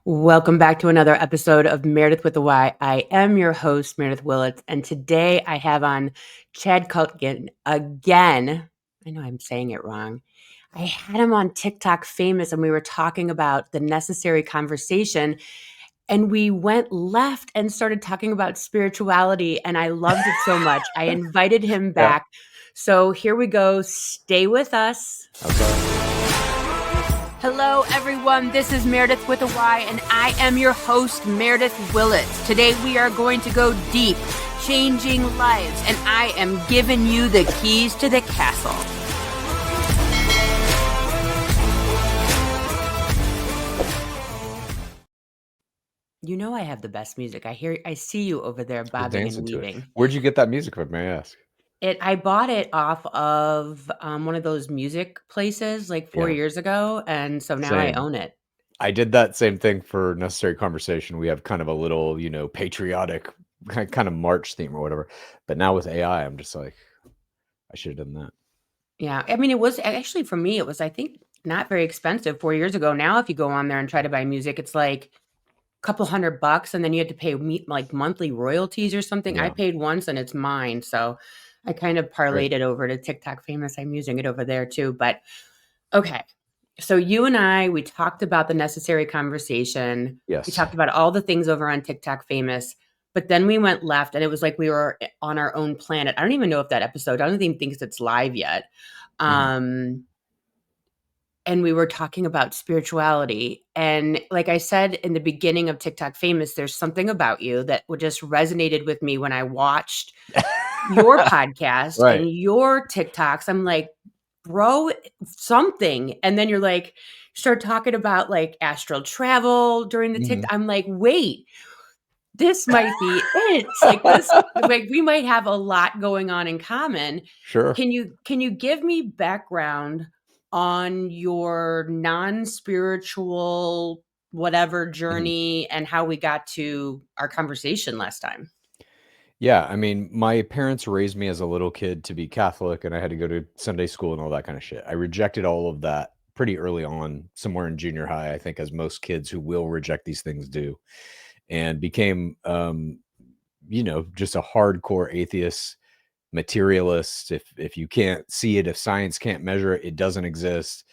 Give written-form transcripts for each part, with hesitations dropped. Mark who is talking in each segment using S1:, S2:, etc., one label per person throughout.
S1: Welcome back to another episode of Meredith with a Y. I am your host, Meredith Willits, and today I have on Chad Kultgen again. I know I'm saying it wrong. I had him on TikTok Famous, and we were talking about the necessary conversation, and we went left and started talking about spirituality, and I loved it so much. I invited him
S2: Yeah.
S1: back. So here we go. Stay with us. Hello, everyone. This is Meredith with a Y, and I am your host, Meredith Willits. Today, we are going to go deep, changing lives, and I am giving you the keys to the castle. You know I have the best music. I see you over there bobbing and weaving.
S2: Where'd you get that music from, may I ask?
S1: I bought it off of one of those music places like 4
S2: Yeah.
S1: years ago, and so now I
S2: Same.
S1: own it.
S2: I did that same thing for Necessary Conversation. We have kind of a little, patriotic kind of march theme or whatever. But now with AI, I'm just like, I should have done that.
S1: Yeah, I mean, it was actually for me, it was, I think, not very expensive 4 years ago. Now, if you go on there and try to buy music, it's like a couple $100, and then you have to pay like monthly royalties or something. I
S2: Yeah.
S1: paid once and it's mine. So I kind of parlayed it over to TikTok Famous. I'm using it over there too. But okay. So you and I, we talked about the necessary conversation. We
S2: Yes.
S1: talked about all the things over on TikTok Famous. But then we went left and it was like we were on our own planet. I don't even know if that episode, I don't even think it's live yet. And we were talking about spirituality. And like I said in the beginning of TikTok Famous, there's something about you that just resonated with me when I watched your podcast
S2: Right.
S1: and your TikToks. I'm like, bro, something. And then you're like, start talking about like astral travel during the TikTok. I'm like, wait, this might be it. Like this, like we might have a lot going on in common.
S2: Sure.
S1: Can you give me background on your non-spiritual whatever journey and how we got to our conversation last time?
S2: Yeah, I mean, my parents raised me as a little kid to be Catholic, and I had to go to Sunday school and all that kind of shit. I rejected all of that pretty early on, somewhere in junior high, I think, as most kids who will reject these things do, and became, just a hardcore atheist, materialist. If you can't see it, if science can't measure it, it doesn't exist,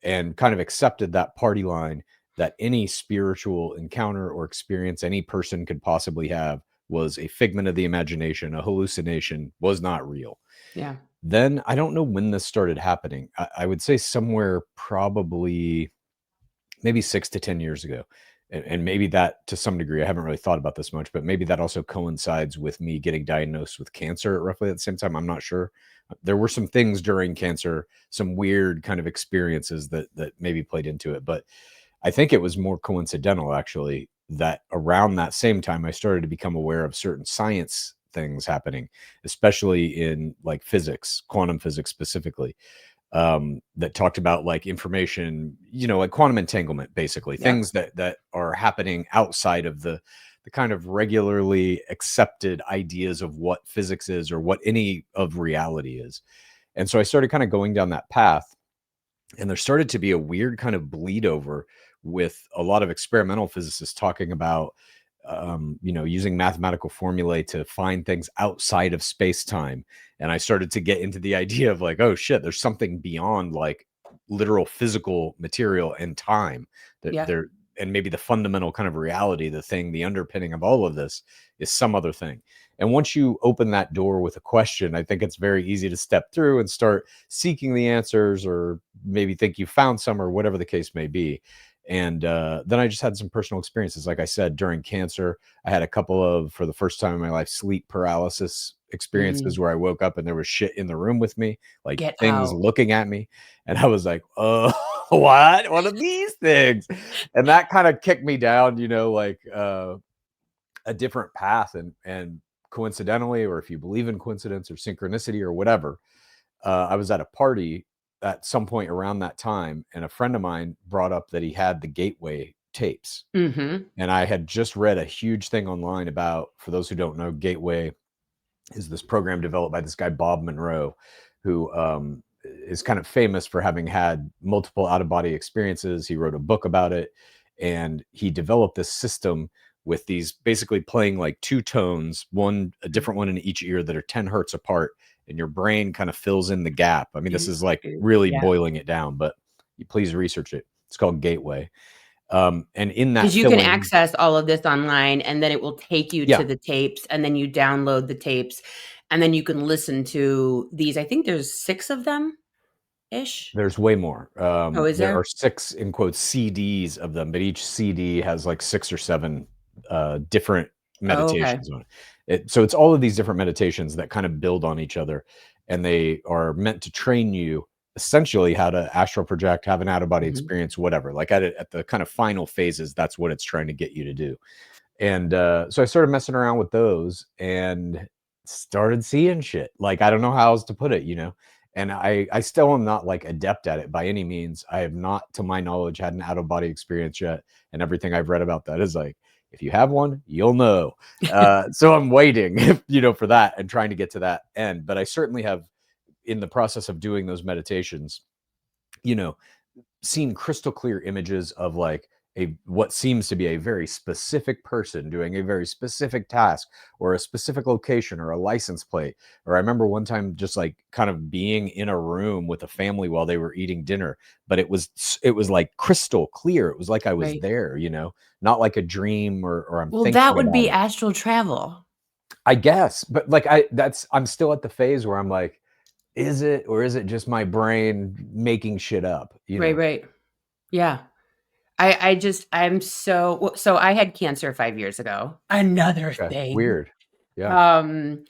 S2: and kind of accepted that party line that any spiritual encounter or experience any person could possibly have was a figment of the imagination, a hallucination, was not real.
S1: Yeah.
S2: Then I don't know when this started happening. I would say somewhere probably maybe 6 to 10 years ago. And maybe that to some degree, I haven't really thought about this much, but maybe that also coincides with me getting diagnosed with cancer roughly at the same time. I'm not sure. There were some things during cancer, some weird kind of experiences that maybe played into it. But I think it was more coincidental, actually, that around that same time, I started to become aware of certain science things happening, especially in like physics, quantum physics specifically, that talked about like information, like quantum entanglement, basically things that are happening outside of the kind of regularly accepted ideas of what physics is or what any of reality is. And so I started kind of going down that path, and there started to be a weird kind of bleed over with a lot of experimental physicists talking about using mathematical formulae to find things outside of space-time. And I started to get into the idea of like, oh shit, there's something beyond like literal physical material and time that
S1: Yeah.
S2: there, and maybe the fundamental kind of reality, the thing, the underpinning of all of this is some other thing. And once you open that door with a question, I think it's very easy to step through and start seeking the answers, or maybe think you found some, or whatever the case may be. And then I just had some personal experiences. Like I said, during cancer, I had a couple of, for the first time in my life, sleep paralysis experiences where I woke up and there was shit in the room with me, like
S1: Get
S2: things
S1: out.
S2: looking at me. And I was like, oh, what? What are these things? And that kind of kicked me down, like a different path. And coincidentally, or if you believe in coincidence or synchronicity or whatever, I was at a party at some point around that time, and a friend of mine brought up that he had the Gateway tapes.
S1: Mm-hmm.
S2: And I had just read a huge thing online about, for those who don't know, Gateway is this program developed by this guy, Bob Monroe, who is kind of famous for having had multiple out of body experiences. He wrote a book about it. And he developed this system with these basically playing like two tones, a different one in each ear, that are 10 hertz apart, and your brain kind of fills in the gap. I mean, this is like really
S1: Yeah.
S2: boiling it down, but please research it. It's called Gateway. And in that
S1: Because you can
S2: filling,
S1: access all of this online, and then it will take you
S2: yeah,
S1: to the tapes, and then you download the tapes, and then you can listen to these. I think there's 6 of them ish.
S2: there's way more.
S1: Oh, is
S2: There are
S1: there?
S2: 6 in quotes CDs of them, but each CD has like 6 or 7 different
S1: Oh, okay.
S2: meditations on it. So it's all of these different meditations that kind of build on each other, and they are meant to train you essentially how to astral project, have an out of body
S1: Mhm.
S2: experience, whatever. Like at the kind of final phases, that's what it's trying to get you to do. And so I started messing around with those and started seeing shit. Like, I don't know how else to put it, you know. And I still am not like adept at it by any means. I have not, to my knowledge, had an out of body experience yet. And everything I've read about that is like, if you have one, you'll know. So I'm waiting, you know, for that and trying to get to that end. But I certainly have, in the process of doing those meditations, you know, seen crystal clear images of like what seems to be a very specific person doing a very specific task, or a specific location, or a license plate. Or I remember one time just like kind of being in a room with a family while they were eating dinner, but it was like crystal clear. It was like I was
S1: Right.
S2: there, you know, not like a dream, or I'm
S1: Well, that
S2: thinking
S1: would
S2: about
S1: be
S2: it.
S1: astral travel.
S2: I guess, but like I'm still at the phase where I'm like, is it, or is it just my brain making shit up, you
S1: Right,
S2: know?
S1: right. Yeah. I'm so I had cancer 5 years ago. Another
S2: Okay,
S1: thing.
S2: weird. Yeah.
S1: Um,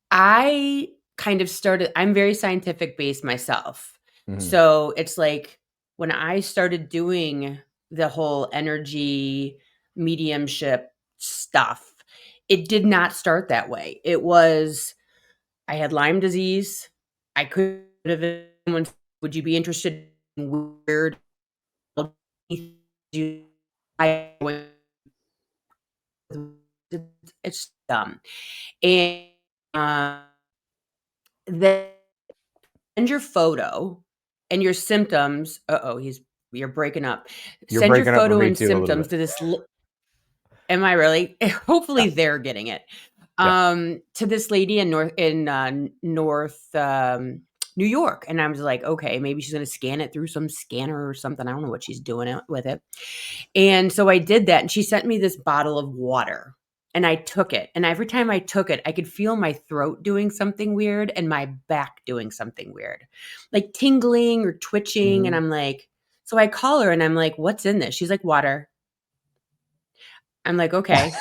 S1: I kind of started I'm very scientific based myself.
S2: Mhm.
S1: So, it's like when I started doing the whole energy mediumship stuff, it did not start that way. It was I had Lyme disease. I could have someone would you be interested in weird I it's dumb. And, uh, then send your photo and your symptoms uh-oh, you're breaking up.
S2: You're
S1: Send your
S2: breaking up for
S1: photo
S2: me
S1: and
S2: too a little
S1: symptoms
S2: bit.
S1: to this am I really?
S2: Yeah,
S1: Hopefully, they're getting it.
S2: yeah.
S1: To this lady North, New York, and I was like, "Okay, maybe she's gonna scan it through some scanner or something." I don't know what she's doing it with it. And so I did that, and she sent me this bottle of water, and I took it, and every time I took it, I could feel my throat doing something weird and my back doing something weird, like tingling or twitching, and
S2: Mhm.
S1: I'm like so I call her and I'm like, "What's in this?" She's like, "Water." I'm like, "Okay."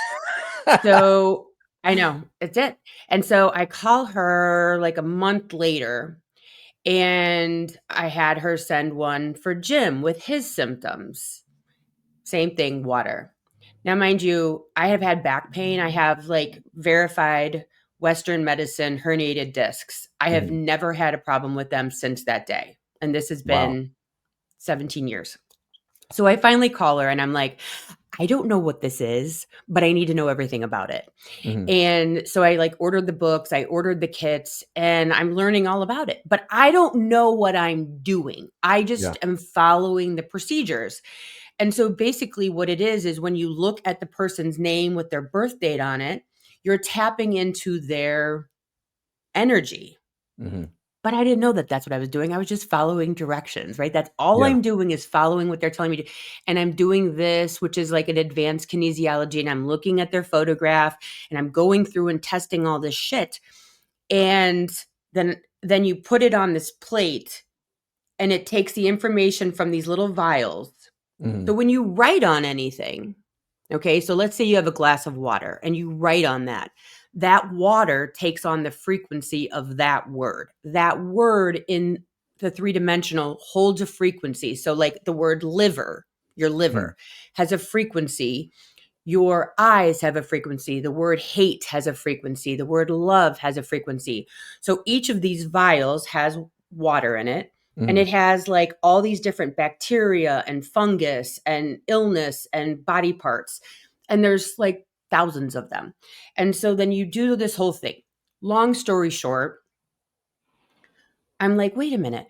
S1: So I know, that's it. And so I call her like a month later, and I had her send one for Jim with his symptoms. Same thing, water. Now, mind you, I have had back pain. I have like verified Western medicine herniated discs. I have
S2: Mhm.
S1: never had a problem with them since that day. And this has
S2: Wow.
S1: been 17 years. So I finally call her and I'm like, I don't know what this is, but I need to know everything about it.
S2: Mhm.
S1: And so I like ordered the books, I ordered the kits, and I'm learning all about it. But I don't know what I'm doing. I
S2: Yeah.
S1: just am following the procedures. And so basically, what it is when you look at the person's name with their birth date on it, you're tapping into their energy.
S2: Mhm.
S1: But I didn't know that that's what I was doing. I was just following directions, right? That's all
S2: Yeah.
S1: I'm doing is following what they're telling me to. And I'm doing this, which is like an advanced kinesiology. And I'm looking at their photograph and I'm going through and testing all this shit. And then you put it on this plate and it takes the information from these little vials. So
S2: Mhm.
S1: when you write on anything, okay, so let's say you have a glass of water and you write on that. That water takes on the frequency of that word. That word in the three-dimensional holds a frequency. So, like the word liver, your
S2: Mhm.
S1: liver has a frequency. Your eyes have a frequency. The word hate has a frequency. The word love has a frequency. So each of these vials has water in it. And
S2: Mhm.
S1: it has like all these different bacteria and fungus and illness and body parts. And there's like thousands of them. And so then you do this whole thing. Long story short, I'm like, wait a minute.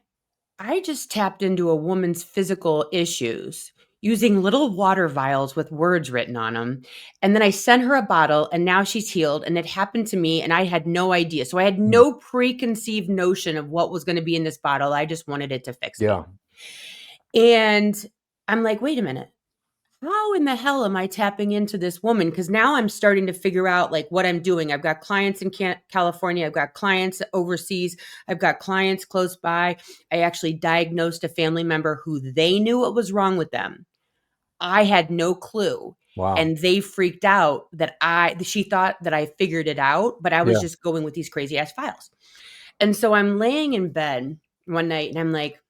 S1: I just tapped into a woman's physical issues. using little water vials with words written on them. And then I sent her a bottle, and now she's healed. And it happened to me, and I had no idea. So I had
S2: Mm.
S1: no preconceived notion of what was going to be in this bottle. I just wanted it to fix me.
S2: Yeah.
S1: And I'm like, wait a minute. How in the hell am I tapping into this woman? Because now I'm starting to figure out like what I'm doing. I've got clients in California. I've got clients overseas. I've got clients close by. I actually diagnosed a family member who they knew what was wrong with them. I had no clue.
S2: Wow.
S1: And they freaked out that she thought that I figured it out, but I was
S2: Yeah.
S1: just going with these crazy ass files. And so I'm laying in bed one night and I'm like,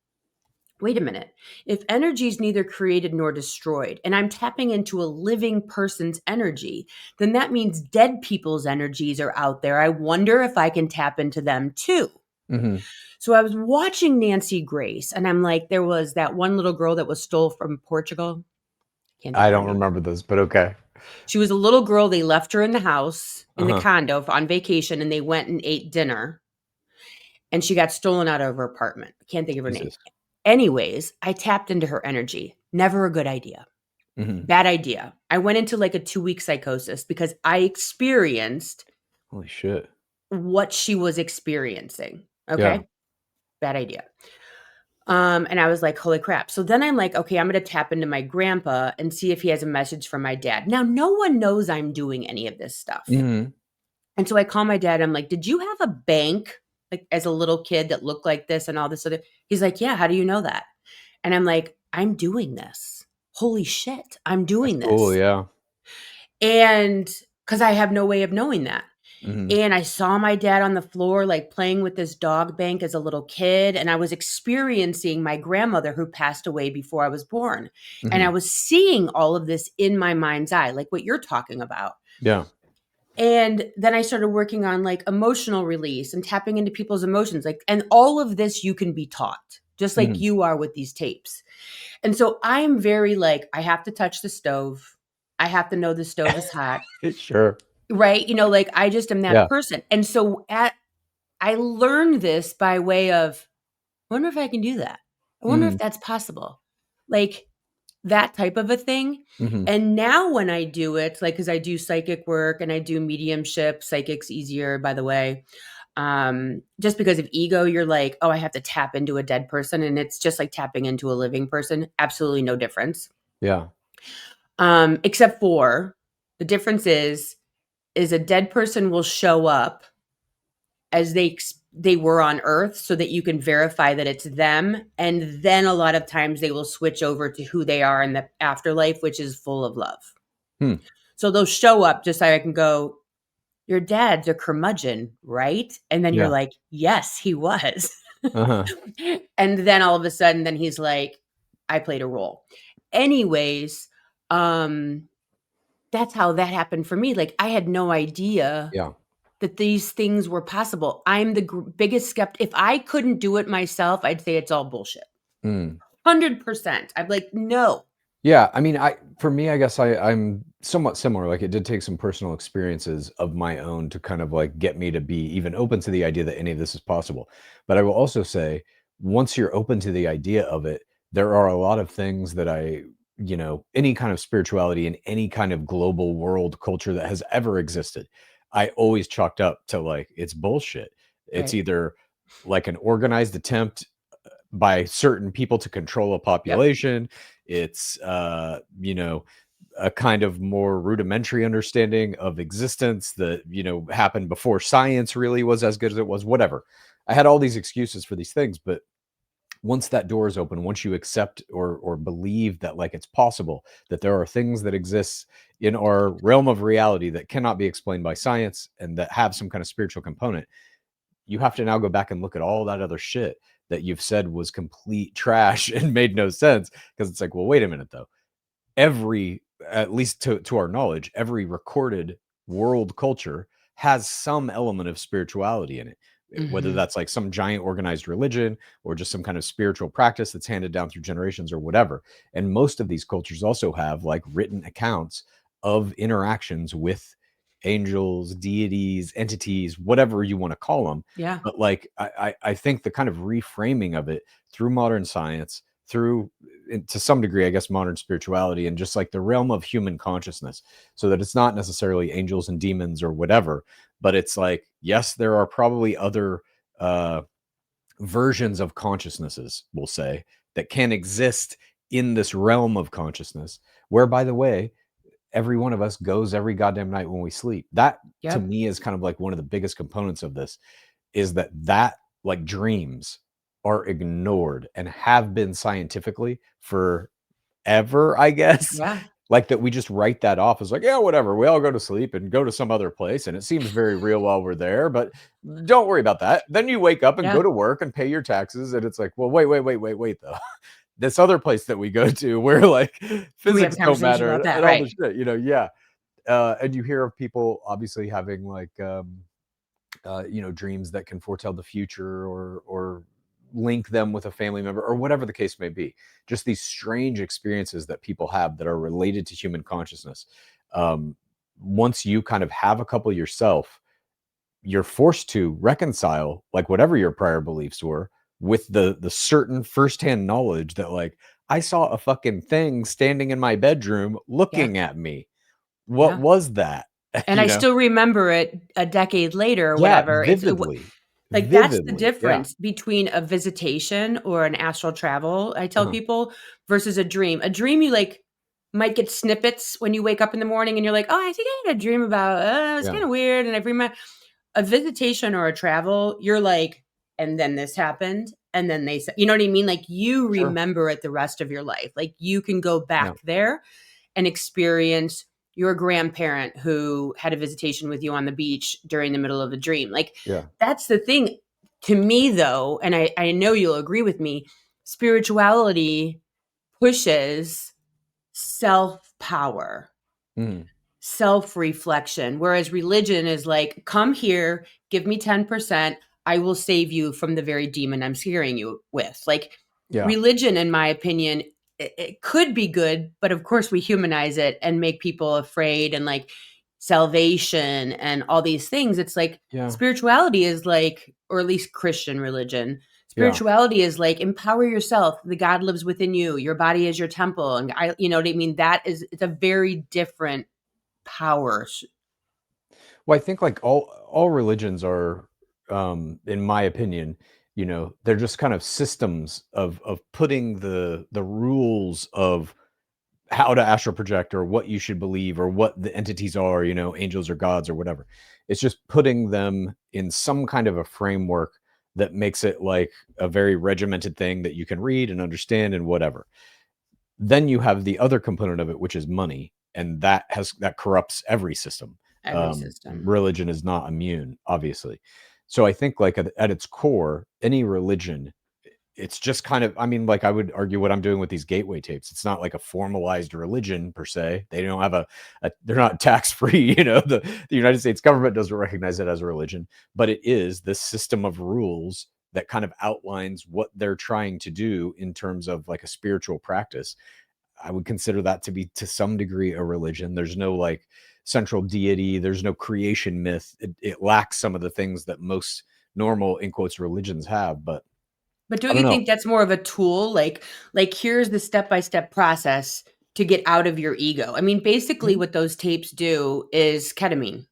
S1: wait a minute. If energy is neither created nor destroyed, and I'm tapping into a living person's energy, then that means dead people's energies are out there. I wonder if I can tap into them too.
S2: Hmm.
S1: So I was watching Nancy Grace, and I'm like, there was that one little girl that was stole from Portugal. Can't think
S2: I
S1: of her
S2: don't
S1: name.
S2: remember this, but okay.
S1: She was a little girl. They left her in the house, in the
S2: Uh-huh.
S1: condo on vacation, and they went and ate dinner. And she got stolen out of her apartment. I can't think of her name.
S2: Jesus.
S1: Anyways, I tapped into her energy. Never a good idea.
S2: Hmm.
S1: Bad idea. I went into like a 2-week psychosis because I experienced
S2: Holy shit.
S1: what she was experiencing.
S2: Yeah.
S1: Okay. Bad idea. And I was like, holy crap. So then I'm like, okay, I'm going to tap into my grandpa and see if he has a message from my dad. Now, no one knows I'm doing any of this stuff.
S2: Hmm.
S1: And so I call my dad. I'm like, did you have a bank like as a little kid that looked like this and all this other? He's like, yeah. How do you know that? And I'm like, I'm doing this. Holy shit. I'm
S2: That's
S1: doing
S2: cool.
S1: this.
S2: Yeah.
S1: And because I have no way of knowing that.
S2: Hmm.
S1: And I saw my dad on the floor, like playing with this dog bank as a little kid. And I was experiencing my grandmother who passed away before I was born. And I
S2: Hmm.
S1: was seeing all of this in my mind's eye, like what you're talking about.
S2: Yeah.
S1: And then I started working on like emotional release and tapping into people's emotions. Like, and all of this you can be taught, just like
S2: Hmm.
S1: you are with these tapes. And so I'm very like, I have to touch the stove. I have to know the stove is hot.
S2: Sure.
S1: Right? Like I just am that
S2: Yeah.
S1: person. And so I learned this by way of, I wonder if I can do that. I wonder if
S2: Hmm.
S1: that's possible. Like that type of a thing.
S2: Hmm.
S1: And now when I do it, like, cause I do psychic work and I do mediumship, psychic's easier, by the way. Just because of ego, you're like, oh, I have to tap into a dead person. And it's just like tapping into a living person. Absolutely no difference.
S2: Yeah.
S1: Except for the difference is a dead person will show up as they were on earth so that you can verify that it's them, and then a lot of times they will switch over to who they are in the afterlife, which is full of love.
S2: Hmm.
S1: So they'll show up just so I can go, your dad's a curmudgeon, right? And then you're
S2: Yeah.
S1: like, yes, he was.
S2: Uh-huh.
S1: And then all of a sudden then he's like, I played a role. Anyways, that's how that happened for me. Like I had no idea
S2: Yeah.
S1: that these things were possible. I'm the biggest skeptic. If I couldn't do it myself, I'd say it's all bullshit.
S2: Mm.
S1: 100%. I'm like, no.
S2: Yeah, I mean, for me, I guess I'm somewhat similar. Like, it did take some personal experiences of my own to kind of like get me to be even open to the idea that any of this is possible. But I will also say, once you're open to the idea of it, there are a lot of things that any kind of spirituality in any kind of global world culture that has ever existed, I always chalked up to like, it's bullshit. It's
S1: Right.
S2: either like an organized attempt by certain people to control a
S1: Yep.
S2: population. It's a kind of more rudimentary understanding of existence that happened before science really was as good as it was. Whatever. I had all these excuses for these things, but once that door is open, once you accept or believe that like it's possible that there are things that exist in our realm of reality that cannot be explained by science and that have some kind of spiritual component, you have to now go back and look at all that other shit that you've said was complete trash and made no sense, because it's like, well, wait a minute though. Every, at least to our knowledge, every recorded world culture has some element of spirituality in it. Whether
S1: Hmm.
S2: that's like some giant organized religion or just some kind of spiritual practice that's handed down through generations or whatever. And most of these cultures also have like written accounts of interactions with angels, deities, entities, whatever you want to call them.
S1: Yeah.
S2: But like I think the kind of reframing of it through modern science, through to some degree, I guess, modern spirituality and just like the realm of human consciousness, so that it's not necessarily angels and demons or whatever, but it's like, yes, there are probably other versions of consciousnesses, we'll say, that can exist in this realm of consciousness, where, by the way, every one of us goes every goddamn night when we sleep. That to
S1: Yep.
S2: me is kind of like one of the biggest components of this, is that like dreams are ignored and have been scientifically forever, I guess.
S1: Yeah.
S2: Like that we just write that off as like, yeah, whatever. We all go to sleep and go to some other place, and it seems very real while we're there, but don't worry about that. Then you wake up and go
S1: Yeah.
S2: to work and pay your taxes, and it's like, well, wait though. This other place that we go to where like
S1: Can we have a
S2: physics don't
S1: conversation
S2: matter
S1: about that?
S2: and all
S1: Right.
S2: this shit, yeah. And you hear of people obviously having like dreams that can foretell the future, or link them with a family member or whatever the case may be. Just these strange experiences that people have that are related to human consciousness. um, Once you kind of have a couple yourself, you're forced to reconcile like whatever your prior beliefs were with the certain firsthand knowledge that like, I saw a fucking thing standing in my bedroom
S1: Yeah.
S2: looking at me. What
S1: Yeah.
S2: was that?
S1: And
S2: you
S1: I
S2: know
S1: still remember it a decade later or
S2: yeah,
S1: whatever.
S2: vividly.
S1: Like, that's the
S2: Vividly, yeah.
S1: difference between a visitation or an astral travel, I tell
S2: Uh-huh.
S1: people, versus a dream. A dream, you, like, might get snippets when you wake up in the morning and you're like, "Oh, I think I had a dream about, it's
S2: Yeah,
S1: kinda weird," and I remember a visitation or a travel, you're like, "And then this happened, and then they said," you know what I mean? Like, you
S2: sure.
S1: remember it the rest of your life. Like, you can go
S2: Yeah,
S1: back there and experience your grandparent who had a visitation with you on the beach during the middle of a dream. Like,
S2: yeah.
S1: that's the thing to me, though, and I know you'll agree with me, spirituality pushes self power,
S2: Mhm.
S1: self reflection, whereas religion is like, come here, give me 10%, I will save you from the very demon I'm scaring you with. Like,
S2: Yeah,
S1: religion, in my opinion, it could be good, but of course we humanize it and make people afraid, and like salvation and all these things. It's like
S2: yeah,
S1: spirituality is like, or at least Christian religion,
S2: yeah.
S1: spirituality is like, empower yourself. The God lives within you. Your body is your temple. And you know what I mean? That is, it's a very different powers.
S2: Well, I think like all religions are, in my opinion, they're just kind of systems of putting the rules of how to astral project, or what you should believe, or what the entities are, angels or gods or whatever. It's just putting them in some kind of a framework that makes it like a very regimented thing that you can read and understand and whatever. Then you have the other component of it, which is money, and that corrupts every system.
S1: Every system.
S2: Religion is not immune, obviously. So I think like at its core, any religion, it's just kind of, I mean, like I would argue what I'm doing with these gateway tapes. It's not like a formalized religion per se. They don't have they're not tax free. The United States government doesn't recognize it as a religion, but it is this system of rules that kind of outlines what they're trying to do in terms of like a spiritual practice. I would consider that to be to some degree a religion. There's no like central deity, there's no creation myth. It lacks some of the things that most normal in quotes religions have, but
S1: But
S2: I
S1: don't
S2: don't
S1: you
S2: know.
S1: think that's more of a tool? Like here's the step-by-step process to get out of your ego. I mean, basically
S2: Mhm.
S1: what those tapes do is ketamine.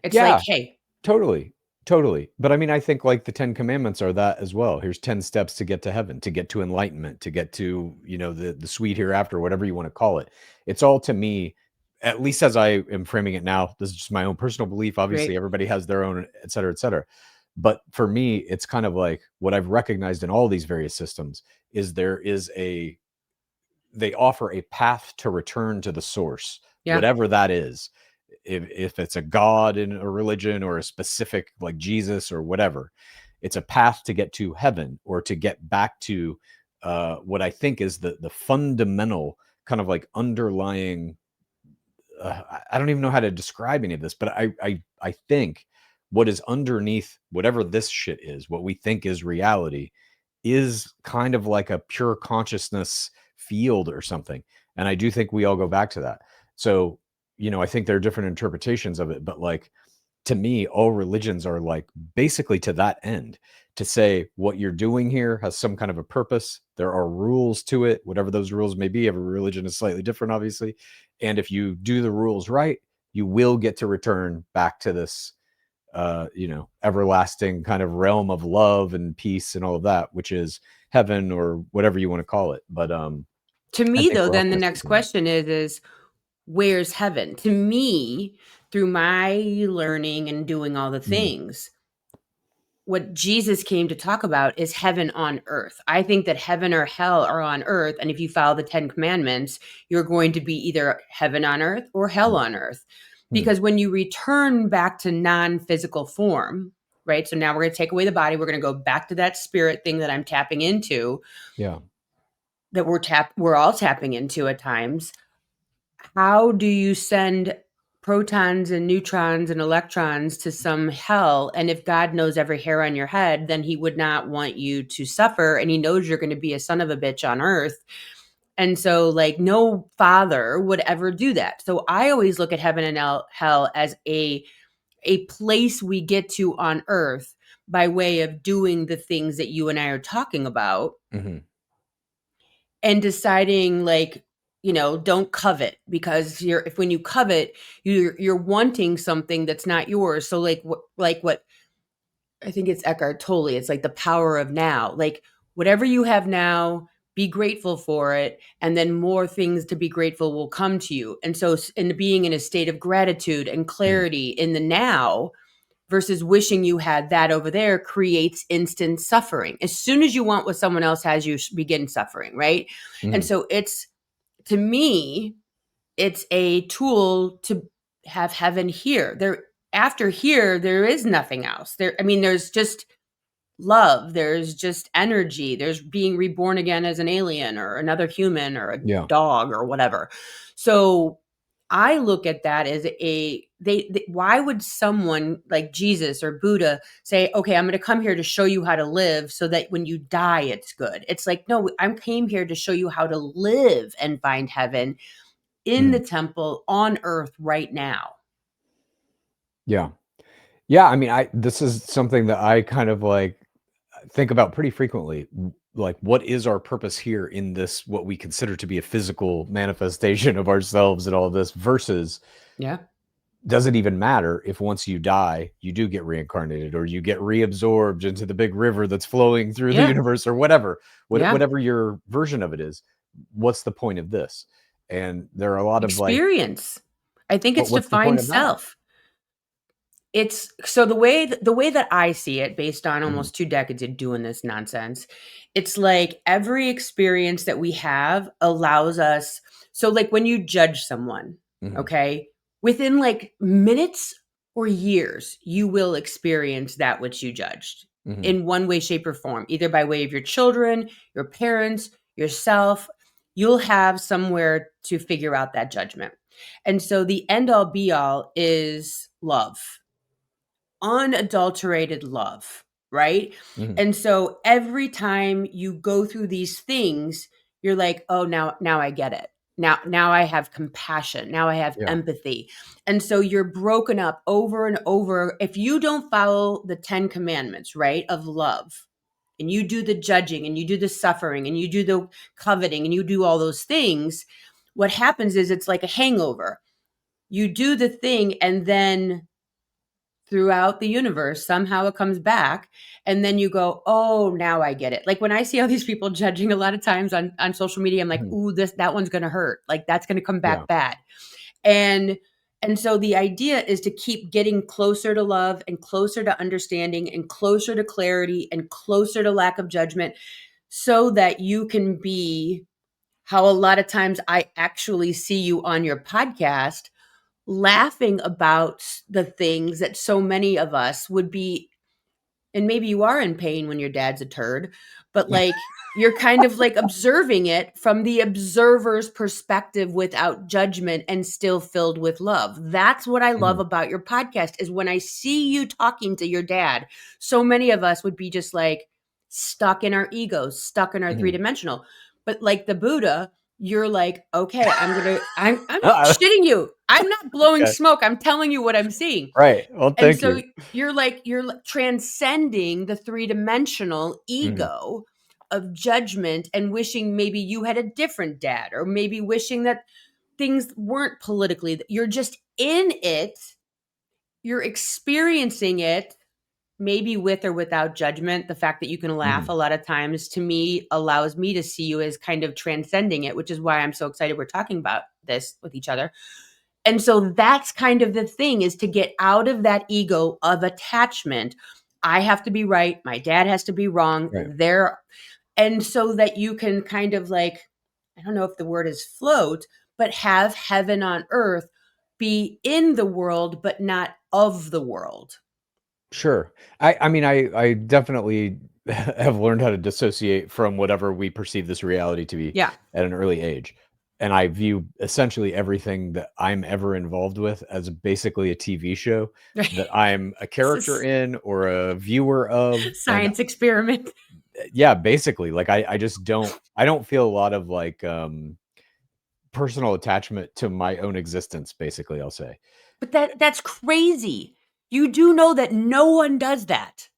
S1: It's like,
S2: Yeah,
S1: hey,
S2: totally, totally. But I mean, I think like the 10 commandments are that as well. Here's 10 steps to get to heaven, to get to enlightenment, to get to, the sweet hereafter, whatever you want to call it. It's all to me, at least as I am framing it now, this is just my own personal belief. Obviously,
S1: great.
S2: everybody has their own, et cetera, et cetera. But for me, it's kind of like what I've recognized in all these various systems is they offer a path to return to the source,
S1: Yeah.
S2: whatever that is. If it's a god in a religion, or a specific like Jesus or whatever, it's a path to get to heaven, or to get back to what I think is the fundamental kind of like underlying. I don't even know how to describe any of this, but I think what is underneath whatever this shit is, what we think is reality, is kind of like a pure consciousness field or something. And I do think we all go back to that. So, I think there are different interpretations of it, but like to me, all religions are like basically to that end, to say what you're doing here has some kind of a purpose. There are rules to it, whatever those rules may be. Every religion is slightly different, obviously. And if you do the rules right, you will get to return back to this, everlasting kind of realm of love and peace and all of that, which is heaven or whatever you want to call it. But
S1: To
S2: I
S1: me,
S2: think
S1: though,
S2: we're all
S1: then the
S2: kind of
S1: next
S2: seeking that.
S1: question is where's heaven? To me, through my learning and doing all the
S2: Mhm.
S1: things, what Jesus came to talk about is heaven on earth. I think that heaven or hell are on earth. And if you follow the 10 commandments, you're going to be either heaven on earth or hell on earth.
S2: Mhm.
S1: Because when you return back to non physical form, right? So now we're going to take away the body. We're going to go back to that spirit thing that I'm tapping into,
S2: Yeah.
S1: that we're all tapping into at times. How do you send protons and neutrons and electrons to some hell? And if God knows every hair on your head, then he would not want you to suffer. And he knows you're going to be a son of a bitch on earth. And so, like, no father would ever do that. So I always look at heaven and hell as a place we get to on earth by way of doing the things that you and I are talking about,
S2: Hmm.
S1: and deciding, like, don't covet, because if when you covet, you're wanting something that's not yours. So like what I think it's Eckhart Tolle, it's like the power of now. Like, whatever you have now, be grateful for it, and then more things to be grateful will come to you. And so in being in a state of gratitude and
S2: Hmm.
S1: clarity in the now versus wishing you had that over there creates instant suffering. As soon as you want what someone else has, you begin suffering, right? And
S2: Hmm.
S1: so to me, it's a tool to have heaven here. After here, there is nothing else. There's just love, there's just energy, there's being reborn again as an alien or another human or a
S2: Yeah.
S1: dog or whatever. So I look at that as why would someone like Jesus or Buddha say, okay, I'm going to come here to show you how to live so that when you die, it's good? It's like, no, I came here to show you how to live and find heaven in
S2: Mhm.
S1: the temple on earth right now.
S2: Yeah. Yeah, I mean, I this is something that I kind of, like, think about pretty frequently. Like, what is our purpose here in this, what we consider to be a physical manifestation of ourselves and all of this, versus
S1: Yeah.
S2: does it even matter if once you die, you do get reincarnated or you get reabsorbed into the big river that's flowing through the
S1: Yeah.
S2: universe or whatever,
S1: Yeah.
S2: whatever your version of it is, what's the point of this? And there are a lot of, like,
S1: Experience. I think
S2: but
S1: it's to
S2: what's the point
S1: find
S2: of that?
S1: self. It's so the way that I see it, based on
S2: Mhm.
S1: almost 2 decades of doing this nonsense, it's like every experience that we have allows us. So, like, when you judge someone,
S2: Mhm.
S1: okay, within, like, minutes or years, you will experience that which you judged
S2: Mhm.
S1: in one way, shape, or form, either by way of your children, your parents, yourself. You'll have somewhere to figure out that judgment. And so the end all be all is love, unadulterated love, right?
S2: Mhm.
S1: And so every time you go through these things, you're like, "Oh, now I get it. Now I have compassion. Now I have
S2: Yeah.
S1: empathy." And so you're broken up over and over. If you don't follow the 10 commandments, right, of love, and you do the judging and you do the suffering and you do the coveting and you do all those things, what happens is it's like a hangover. You do the thing, and then throughout the universe, somehow it comes back, and then you go, "Oh, now I get it." Like, when I see all these people judging a lot of times on social media, I'm like,
S2: Mhm.
S1: "Ooh, that one's gonna hurt. Like, that's gonna come
S2: Yeah.
S1: back bad." And and so the idea is to keep getting closer to love and closer to understanding and closer to clarity and closer to lack of judgment, so that you can be how a lot of times I actually see you on your podcast laughing about the things that so many of us would be. And maybe you are in pain when your dad's a turd, but,
S2: Yeah.
S1: like, you're kind of like observing it from the observer's perspective without judgment and still filled with love. That's what I love
S2: Mhm.
S1: about your podcast, is when I see you talking to your dad, so many of us would be just like stuck in our egos, stuck in our
S2: Mhm.
S1: three-dimensional. But like the Buddha, you're like, okay, I'm not
S2: Uh,
S1: shitting you. I'm not blowing
S2: okay.
S1: smoke. I'm telling you what I'm seeing.
S2: Right. Well,
S1: And
S2: thank
S1: so
S2: you.
S1: you're transcending the three-dimensional
S2: Mhm.
S1: ego of judgment and wishing maybe you had a different dad, or maybe wishing that things weren't politically. You're just in it. You're experiencing it, maybe with or without judgment. The fact that you can laugh a
S2: Mhm.
S1: lot of times, to me, allows me to see you as kind of transcending it, which is why I'm so excited we're talking about this with each other. And so that's kind of the thing, is to get out of that ego of attachment. I have to be right. My dad has to be wrong.
S2: Right.
S1: And so that you can kind of like, I don't know if the word is float, but have heaven on earth, be in the world, but not of the world.
S2: Sure. I mean, I definitely have learned how to dissociate from whatever we perceive this reality to be
S1: Yeah.
S2: at an early age. And I view essentially everything that I'm ever involved with as basically a TV show that I'm a
S1: This
S2: character
S1: is
S2: in or a viewer of. And
S1: science experiment.
S2: yeah, basically, like I just I don't feel a lot of like personal attachment to my own existence, basically, I'll say.
S1: But that's crazy. You do know that no one does that.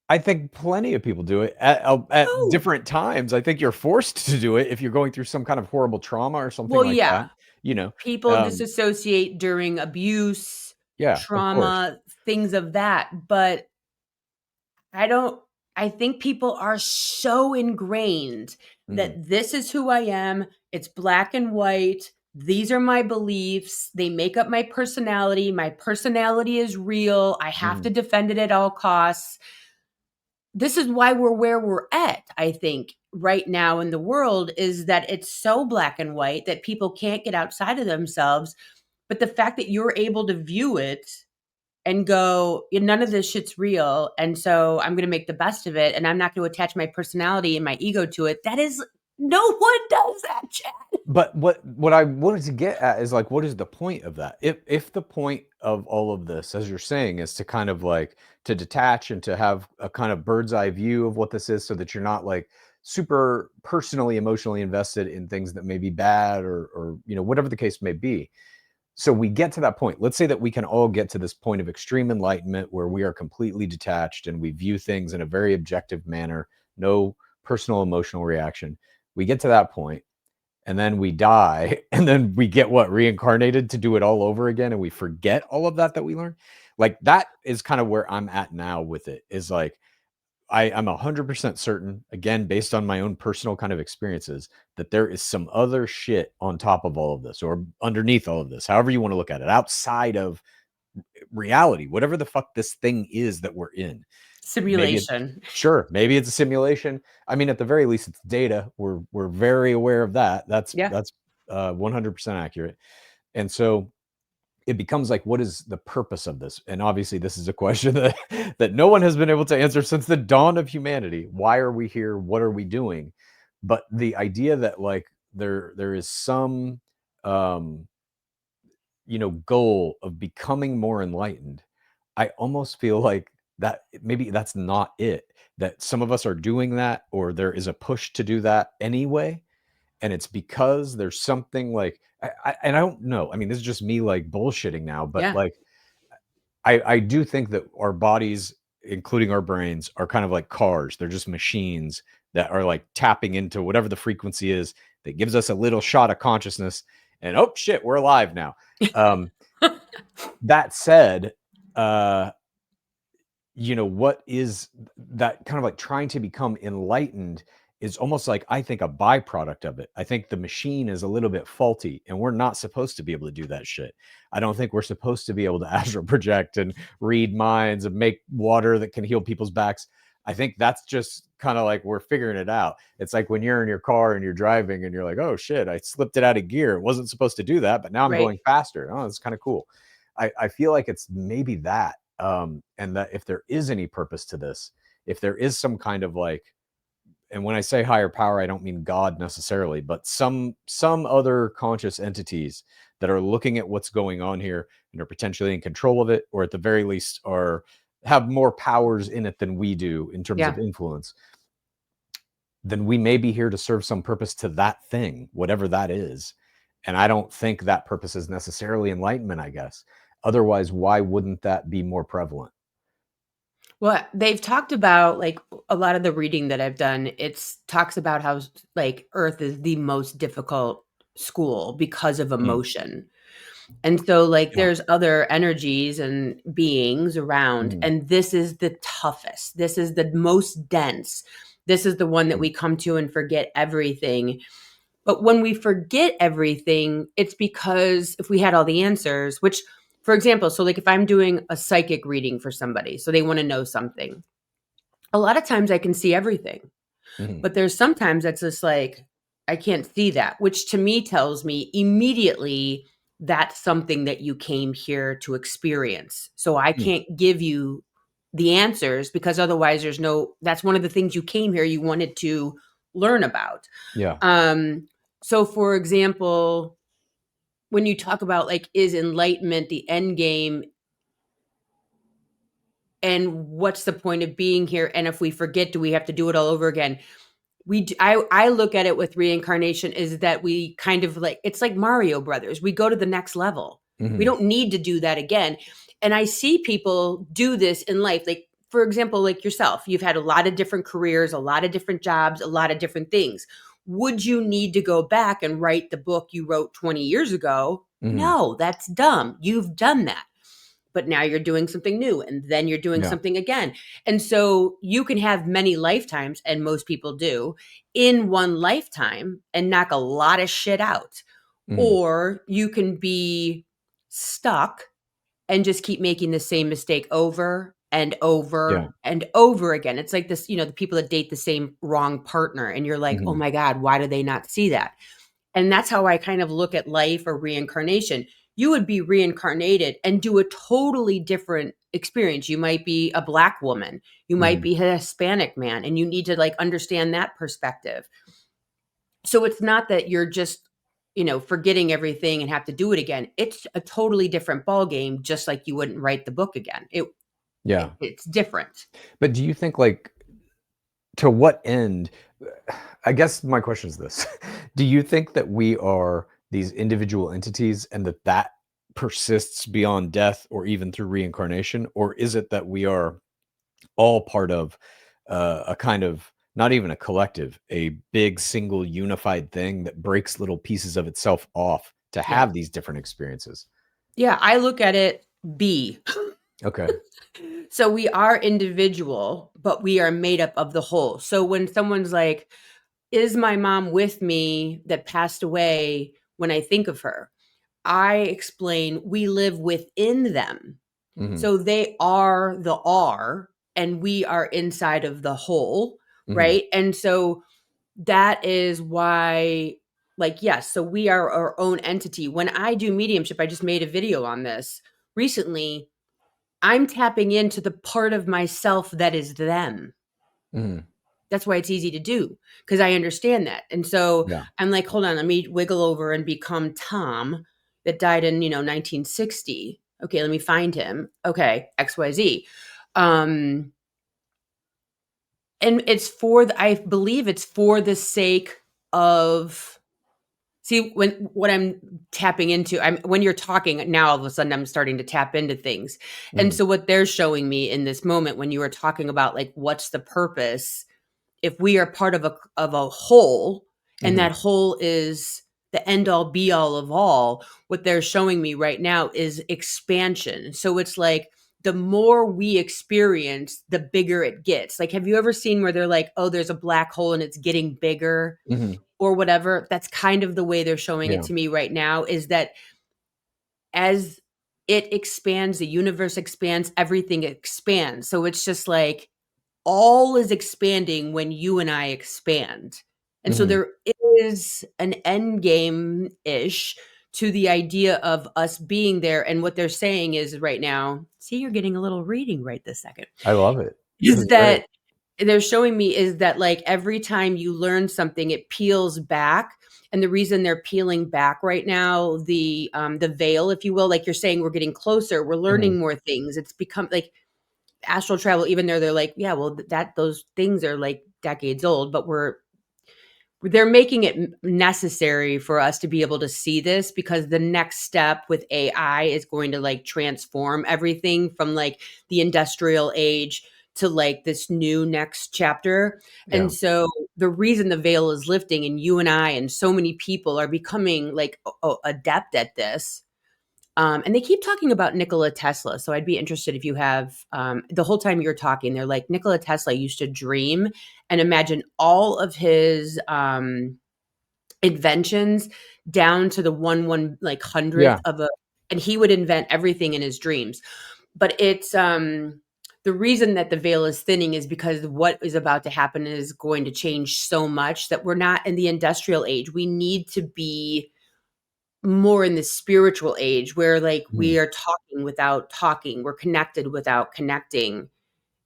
S2: I think plenty of people do it at
S1: Oh.
S2: different times. I think you're forced to do it if you're going through some kind of horrible trauma or something
S1: Well,
S2: like
S1: yeah.
S2: that, you know?
S1: People
S2: Um,
S1: disassociate during abuse,
S2: yeah, of course.
S1: trauma, things of that, but I don't I think people are so ingrained
S2: Mhm,
S1: that this is who I am, it's black and white, these are my beliefs, they make up my personality is real, I have to
S2: mhm,
S1: defend it at all costs. This is why we're where we're at, I think, right now in the world, is that it's so black and white that people can't get outside of themselves. But the fact that you're able to view it and go, "Yeah, none of this shit's real. And so I'm going to make the best of it. And I'm not going to attach my personality and my ego to it." That is, no one does that, Chad.
S2: but what I wanted to get at is, like, what is the point of that? If the point of all of this, as you're saying, is to kind of, like, to detach and to have a kind of bird's eye view of what this is so that you're not, like, super personally, emotionally invested in things that may be bad or, whatever the case may be. So we get to that point. Let's say that we can all get to this point of extreme enlightenment where we are completely detached and we view things in a very objective manner, no personal emotional reaction. We get to that point and then we die and then we get what, reincarnated to do it all over again, and we forget all of that we learned. Like, that is kind of where I'm at now with it, is like I'm 100% certain, again, based on my own personal kind of experiences, that there is some other shit on top of all of this or underneath all of this, however you want to look at it, outside of reality, whatever the fuck this thing is that we're in. Maybe it,
S1: Simulation.
S2: sure, maybe it's a simulation. I mean, at the very least, it's data. We're very aware of that.
S1: Yeah.
S2: That's 100% accurate. And so it becomes like, what is the purpose of this? And obviously this is a question that that no one has been able to answer since the dawn of humanity. Why are we here? What are we doing? But the idea that, like, there is some um goal of becoming more enlightened, I almost feel like that maybe that's not it, that some of us are doing that, or there is a push to do that anyway, and it's because there's something like and I don't know. I mean, this is just me, like, bullshitting now, but,
S1: Yeah.
S2: like, I do think that our bodies, including our brains, are kind of like cars. They're just machines that are, like, tapping into whatever the frequency is that gives us a little shot of consciousness, and, "Oh, shit, we're alive now." Um, that said, uh what is that kind of like trying to become enlightened is almost like, I think, a byproduct of it. I think the machine is a little bit faulty and we're not supposed to be able to do that shit. I don't think we're supposed to be able to astral project and read minds and make water that can heal people's backs. I think that's just kind of like we're figuring it out. It's like when you're in your car and you're driving and you're like, oh shit, I slipped it out of gear. It wasn't supposed to do that, but now I'm
S1: Right.
S2: going faster. Oh, that's kind of cool. I feel like it's maybe that, and that if there is any purpose to this, if there is some kind of, like, and when I say higher power, I don't mean God necessarily, but some other conscious entities that are looking at what's going on here and are potentially in control of it, or at the very least are have more powers in it than we do in terms
S1: Yeah.
S2: of influence. then we may be here to serve some purpose to that thing, whatever that is. And I don't think that purpose is necessarily enlightenment, I guess. Otherwise, why wouldn't that be more prevalent?
S1: Well, they've talked about, like, a lot of the reading that I've done, it's talks about how, like, Earth is the most difficult school because of
S2: Mm,
S1: emotion. And so, like,
S2: yeah.
S1: there's other energies and beings around,
S2: Mhm,
S1: and this is the toughest. This is the most dense. This is the one that
S2: mm,
S1: we come to and forget everything. But when we forget everything, it's because if we had all the answers, which, for example, so like if I'm doing a psychic reading for somebody, so they want to know something, a lot of times I can see everything.
S2: mhm,
S1: But there's sometimes that's just like, I can't see that, which to me tells me immediately that's something that you came here to experience. So I
S2: mm.
S1: can't give you the answers because otherwise that's one of the things you came here, you wanted to learn about.
S2: Yeah.
S1: Um, so for example, when you talk about like, is enlightenment the end game and what's the point of being here? And if we forget, do we have to do it all over again? I look at it with reincarnation is that we kind of like, it's like Mario Brothers. We go to the next level. We
S2: Mhm,
S1: don't need to do that again. And I see people do this in life. Like, for example, like yourself, you've had a lot of different careers, a lot of different jobs, a lot of different things. Would you need to go back and write the book you wrote 20 years ago?
S2: mhm.
S1: No, that's dumb. You've done that, but now you're doing something new and then you're doing
S2: Yeah.
S1: something again. And so you can have many lifetimes, and most people do, in one lifetime and knock a lot of shit out.
S2: Mhm.
S1: Or you can be stuck and just keep making the same mistake over and
S2: Yeah.
S1: over and over again. It's like this, the people that date the same wrong partner, and you're like, oh
S2: Mhm.
S1: my God, why do they not see that? And that's how I kind of look at life or reincarnation. You would be reincarnated and do a totally different experience. You might be a Black woman, you might
S2: Mhm.
S1: be a Hispanic man, and you need to like understand that perspective. So it's not that you're just, forgetting everything and have to do it again. It's a totally different ball game, just like you wouldn't write the book again.
S2: Yeah.
S1: It's different.
S2: But do you think, like, to what end? I guess my question is this. Do you think that we are these individual entities and that that persists beyond death or even through reincarnation? Or is it that we are all part of a kind of, not even a collective, a big single unified thing that breaks little pieces of itself off to
S1: Yeah.
S2: have these different experiences?
S1: Yeah, I look at it B.
S2: Okay.
S1: So we are individual, but we are made up of the whole. So when someone's like, is my mom with me that passed away when I think of her? I explain we live within them.
S2: Mhm.
S1: So they are the R and we are inside of the whole,
S2: Mhm.
S1: right? And so that is why, like, yes, so we are our own entity. When I do mediumship, I just made a video on this recently. I'm tapping into the part of myself that is them.
S2: Mhm.
S1: That's why it's easy to do because I understand that. And so
S2: Yeah.
S1: I'm like, hold on, let me wiggle over and become Tom that died in, 1960. Okay, let me find him. Okay, XYZ. Um, and I believe it's for the sake of, see, when what I'm tapping into, when you're talking now, all of a sudden I'm starting to tap into things. And
S2: Mhm.
S1: so what they're showing me in this moment when you were talking about like what's the purpose, if we are part of a whole, and
S2: Mhm.
S1: that whole is the end all be all of all, what they're showing me right now is expansion. So it's like the more we experience, the bigger it gets. Like, have you ever seen where they're like, oh, there's a black hole and it's getting bigger
S2: Mhm.
S1: or whatever? That's kind of the way they're showing it
S2: Yeah.
S1: to me right now, is that as it expands, the universe expands, everything expands. So it's just like all is expanding when you and I expand. And so
S2: Mhm.
S1: there is an end game ish to the idea of us being there. And what they're saying is right now, see, you're getting a little reading right this second,
S2: I love it. This
S1: is
S2: is great.
S1: that they're showing me is that like every time you learn something, it peels back. And the reason they're peeling back right now, the veil, if you will, like you're saying, we're getting closer, we're
S2: Mhm.
S1: learning more things. It's become like astral travel, even though they're like, yeah, well, that those things are like decades old, but we're they're making it necessary for us to be able to see this, because the next step with AI is going to like transform everything from like the industrial age to like this new next chapter.
S2: Yeah.
S1: And so the reason the veil is lifting and you and I and so many people are becoming like adept at this. And they keep talking about Nikola Tesla. So I'd be interested if you have, the whole time you're talking, they're like, Nikola Tesla used to dream and imagine all of his inventions down to the one like hundredth
S2: Yeah.
S1: of a, and he would invent everything in his dreams. But it's the reason that the veil is thinning is because what is about to happen is going to change so much that we're not in the industrial age. We need to be more in the spiritual age where like
S2: Mhm.
S1: we are talking without talking, we're connected without connecting.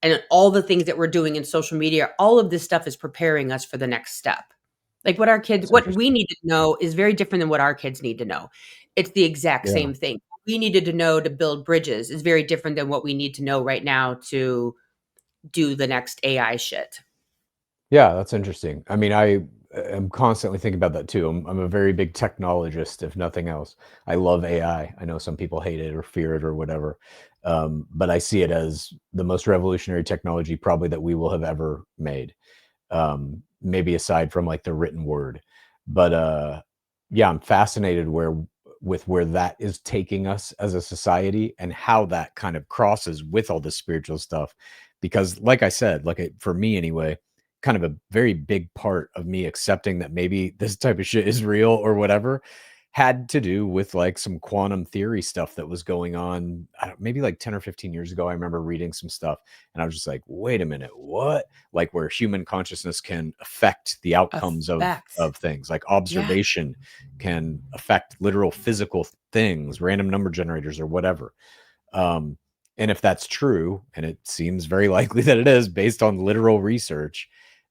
S1: And all the things that we're doing in social media, all of this stuff is preparing us for the next step. Like what our kids,
S2: That's
S1: what we
S2: interesting.
S1: need to know is very different than what our kids need to know. It's the exact
S2: Yeah.
S1: same thing. We needed to know to build bridges is very different than what we need to know right now to do the next AI shit.
S2: Yeah, that's interesting. I mean, I am constantly thinking about that too. I'm a very big technologist, if nothing else. I love AI. I know some people hate it or fear it or whatever, but I see it as the most revolutionary technology probably that we will have ever made. Maybe aside from like the written word. But yeah, I'm fascinated where that is taking us as a society and how that kind of crosses with all this spiritual stuff. Because like I said, like for me anyway, kind of a very big part of me accepting that maybe this type of shit is real or whatever had to do with like some quantum theory stuff that was going on. I don't, maybe like 10 or 15 years ago. I remember reading some stuff and I was just like, wait a minute, what? Like where human consciousness can affect the outcomes
S1: Effects.
S2: of things, like
S1: Yeah.
S2: observation can affect literal physical things, random number generators or whatever. Um, and if that's true, and it seems very likely that it is based on literal research,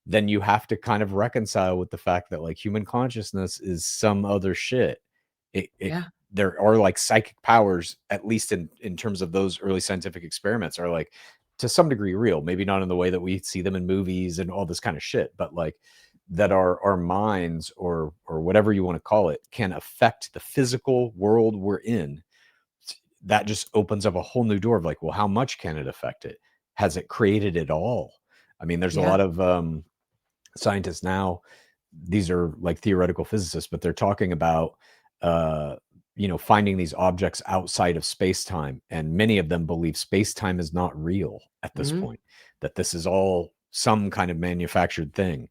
S2: then you have to kind of reconcile with the fact that like human consciousness is some other shit. It
S1: Yeah.
S2: there are like psychic powers, at least in terms of those early scientific experiments, are like to some degree real. Maybe not in the way that we see them in movies and all this kind of shit, but like that our minds or whatever you want to call it can affect the physical world we're in. That just opens up a whole new door of like, well, how much can it affect it? Has it created it all? I mean, there's a
S1: Yeah.
S2: lot of scientists now, these are like theoretical physicists, but they're talking about uh finding these objects outside of space-time, and many of them believe space-time is not real at this
S1: Mhm.
S2: point, that this is all some kind of manufactured thing.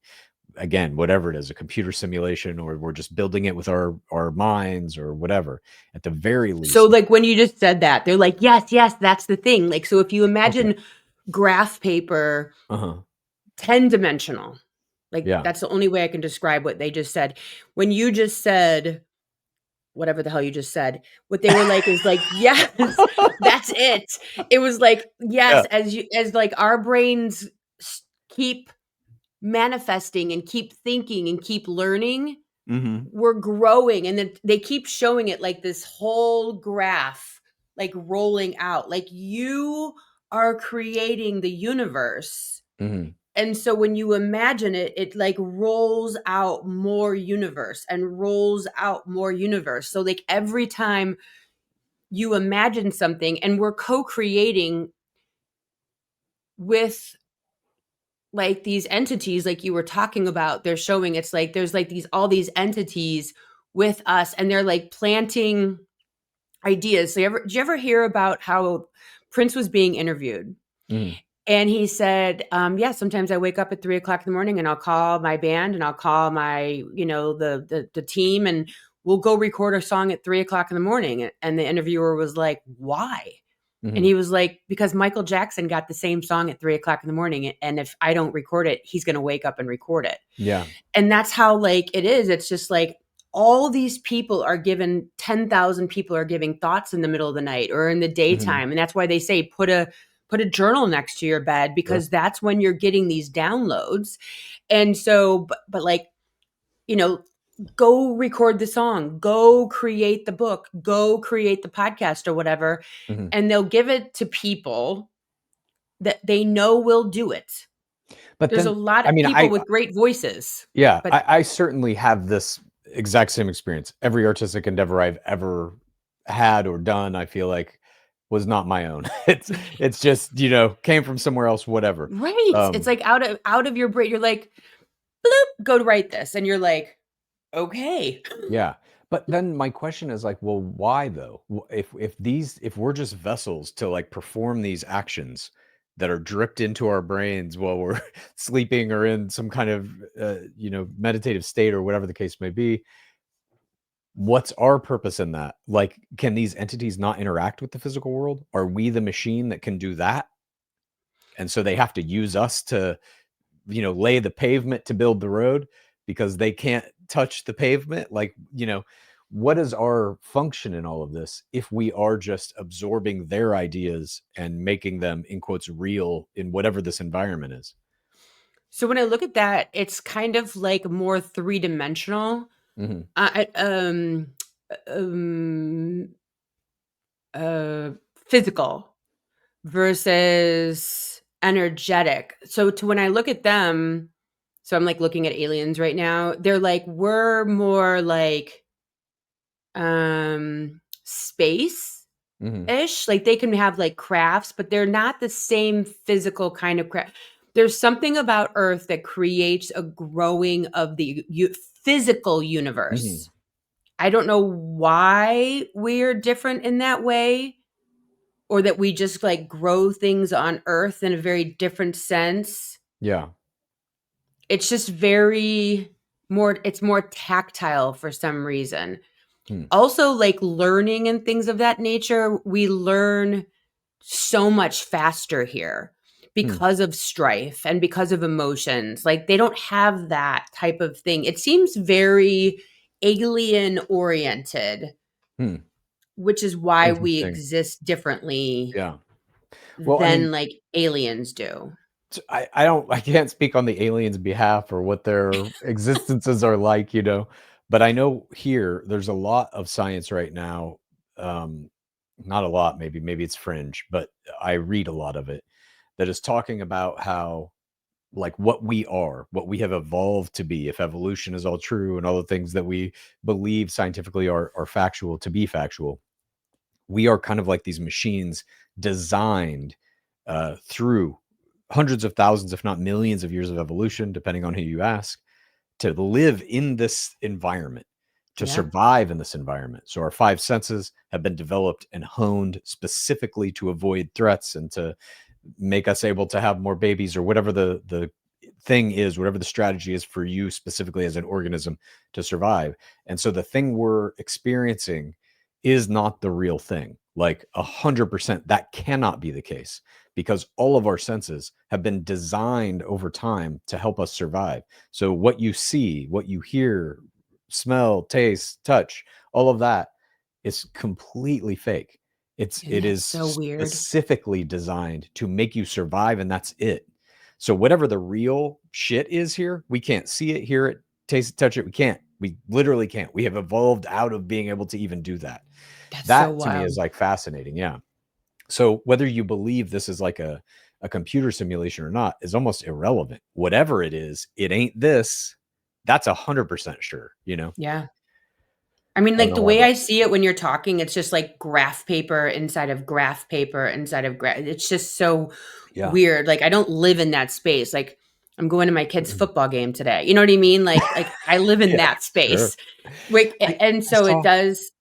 S2: Again, whatever it is, a computer simulation, or we're just building it with our minds or whatever. At the very
S1: So,
S2: least.
S1: like, when you just said that, they're like, "Yes, yes, that's the thing." Like, so if you
S2: Okay.
S1: imagine graph paper
S2: Uh-huh.
S1: 10-dimensional, like,
S2: Yeah.
S1: that's the only way I can describe what they just said. When you just said whatever the hell you just said, what they were like is like, "Yes, that's it." It was like, yes,
S2: Yeah.
S1: as, like, our brains keep manifesting and keep thinking and keep learning,
S2: Mhm.
S1: we're growing, and then they keep showing it like this whole graph like rolling out, like you are creating the universe.
S2: Mhm.
S1: And so when you imagine it, it like rolls out more universe and rolls out more universe. So like every time you imagine something, and we're co-creating with like these entities like you were talking about, they're showing it's like there's like these all these entities with us, and they're like planting ideas. So did you ever hear about how Prince was being interviewed?
S2: Mhm.
S1: And he said, yeah, sometimes I wake up at 3 o'clock in the morning and I'll call my band and I'll call my, the team, and we'll go record a song at 3 o'clock in the morning. And the interviewer was like, why? And
S2: Mhm.
S1: he was like, because Michael Jackson got the same song at 3 o'clock in the morning. And if I don't record it, he's going to wake up and record it.
S2: Yeah.
S1: And that's how like it is. It's just like all these people are given 10,000 people are giving thoughts in the middle of the night or in the
S2: Mhm.
S1: daytime. And that's why they say put a journal next to your bed,
S2: Sure.
S1: because that's when you're getting these downloads. And so, but like, you know, go record the song, go create the book, go create the podcast or whatever.
S2: Mhm.
S1: And they'll give it to people that they know will do it.
S2: But
S1: There's a
S2: then,
S1: lot
S2: I
S1: of
S2: mean,
S1: people with great voices,
S2: yeah,
S1: but
S2: I certainly have this exact same experience. Every artistic endeavor I've ever had or done, I feel like was not my own. It's just, came from somewhere else, whatever.
S1: right. It's
S2: Um,
S1: like out of your brain. You're like, bloop, go to write this. And you're like, okay.
S2: yeah. But then my question is like, well, why though? If we're just vessels to like perform these actions that are dripped into our brains while we're sleeping or in some kind of meditative state or whatever the case may be, what's our purpose in that? Like, can these entities not interact with the physical world? Are we the machine that can do that? And so they have to use us to, lay the pavement to build the road because they can't touch the pavement. Like, what is our function in all of this if we are just absorbing their ideas and making them, in quotes, real in whatever this environment is?
S1: So when I look at that, it's kind of like more three-dimensional.
S2: Hmm.
S1: Uh, um, um, uh, Physical versus energetic. So to when I look at them, so I'm like looking at aliens right now. They're like we're more like space
S2: Hmm.
S1: ish. Like they can have like crafts, but they're not the same physical kind of craft. There's something about Earth that creates a growing of the physical
S2: Hmm.
S1: universe. I don't know why we're different in that way, or that we just like grow things on Earth in a very different sense.
S2: Yeah.
S1: It's just very more, it's more tactile for some reason.
S2: Hmm.
S1: Also, like learning and things of that nature, we learn so much faster here
S2: Hmm.
S1: because of strife and because of emotions. Like they don't have that type of thing. It seems very alien oriented,
S2: Hmm.
S1: which is why we
S2: Interesting.
S1: exist differently
S2: Yeah. Well, I mean,
S1: than like aliens do.
S2: I can't speak on the aliens' behalf or what their existences are like, but I know here there's a lot of science right now, um, not a lot, maybe it's fringe, but I read a lot of it that is talking about how, like, what we have evolved to be, if evolution is all true and all the things that we believe scientifically are factual to be factual, we are kind of like these machines designed through hundreds of thousands, if not millions of years of evolution, depending on who you ask, to live in this environment, to
S1: Yeah.
S2: survive in this environment. So our five senses have been developed and honed specifically to avoid threats and to make us able to have more babies or whatever the thing is, whatever the strategy is for you specifically as an organism to survive. And so the thing we're experiencing is not the real thing. Like 100%, that cannot be the case because all of our senses have been designed over time to help us survive. So what you see, what you hear, smell, taste, touch, all of that is completely fake.
S1: Isn't
S2: It
S1: that
S2: is
S1: so weird?
S2: specifically designed to make you survive, and that's it. So whatever the real shit is here, we can't see it, hear it, taste it, touch it. We can't. We literally can't. We have evolved out of being able to even do that.
S1: That's so
S2: That to me is
S1: wild.
S2: like fascinating. Yeah. So whether you believe this is like a computer simulation or not is almost irrelevant. Whatever it is, it ain't this. That's 100% sure.
S1: Yeah. I mean,
S2: I don't
S1: like
S2: know
S1: the
S2: why,
S1: way
S2: but
S1: I see it when you're talking, it's just like graph paper inside of graph paper inside of graph. It's just so
S2: yeah.
S1: weird. Like I don't live in that space. Like I'm going to my kid's football game today. You know what I mean? Like I live in
S2: Yeah,
S1: that
S2: sure.
S1: space. Like, and
S2: I
S1: so it
S2: saw.
S1: does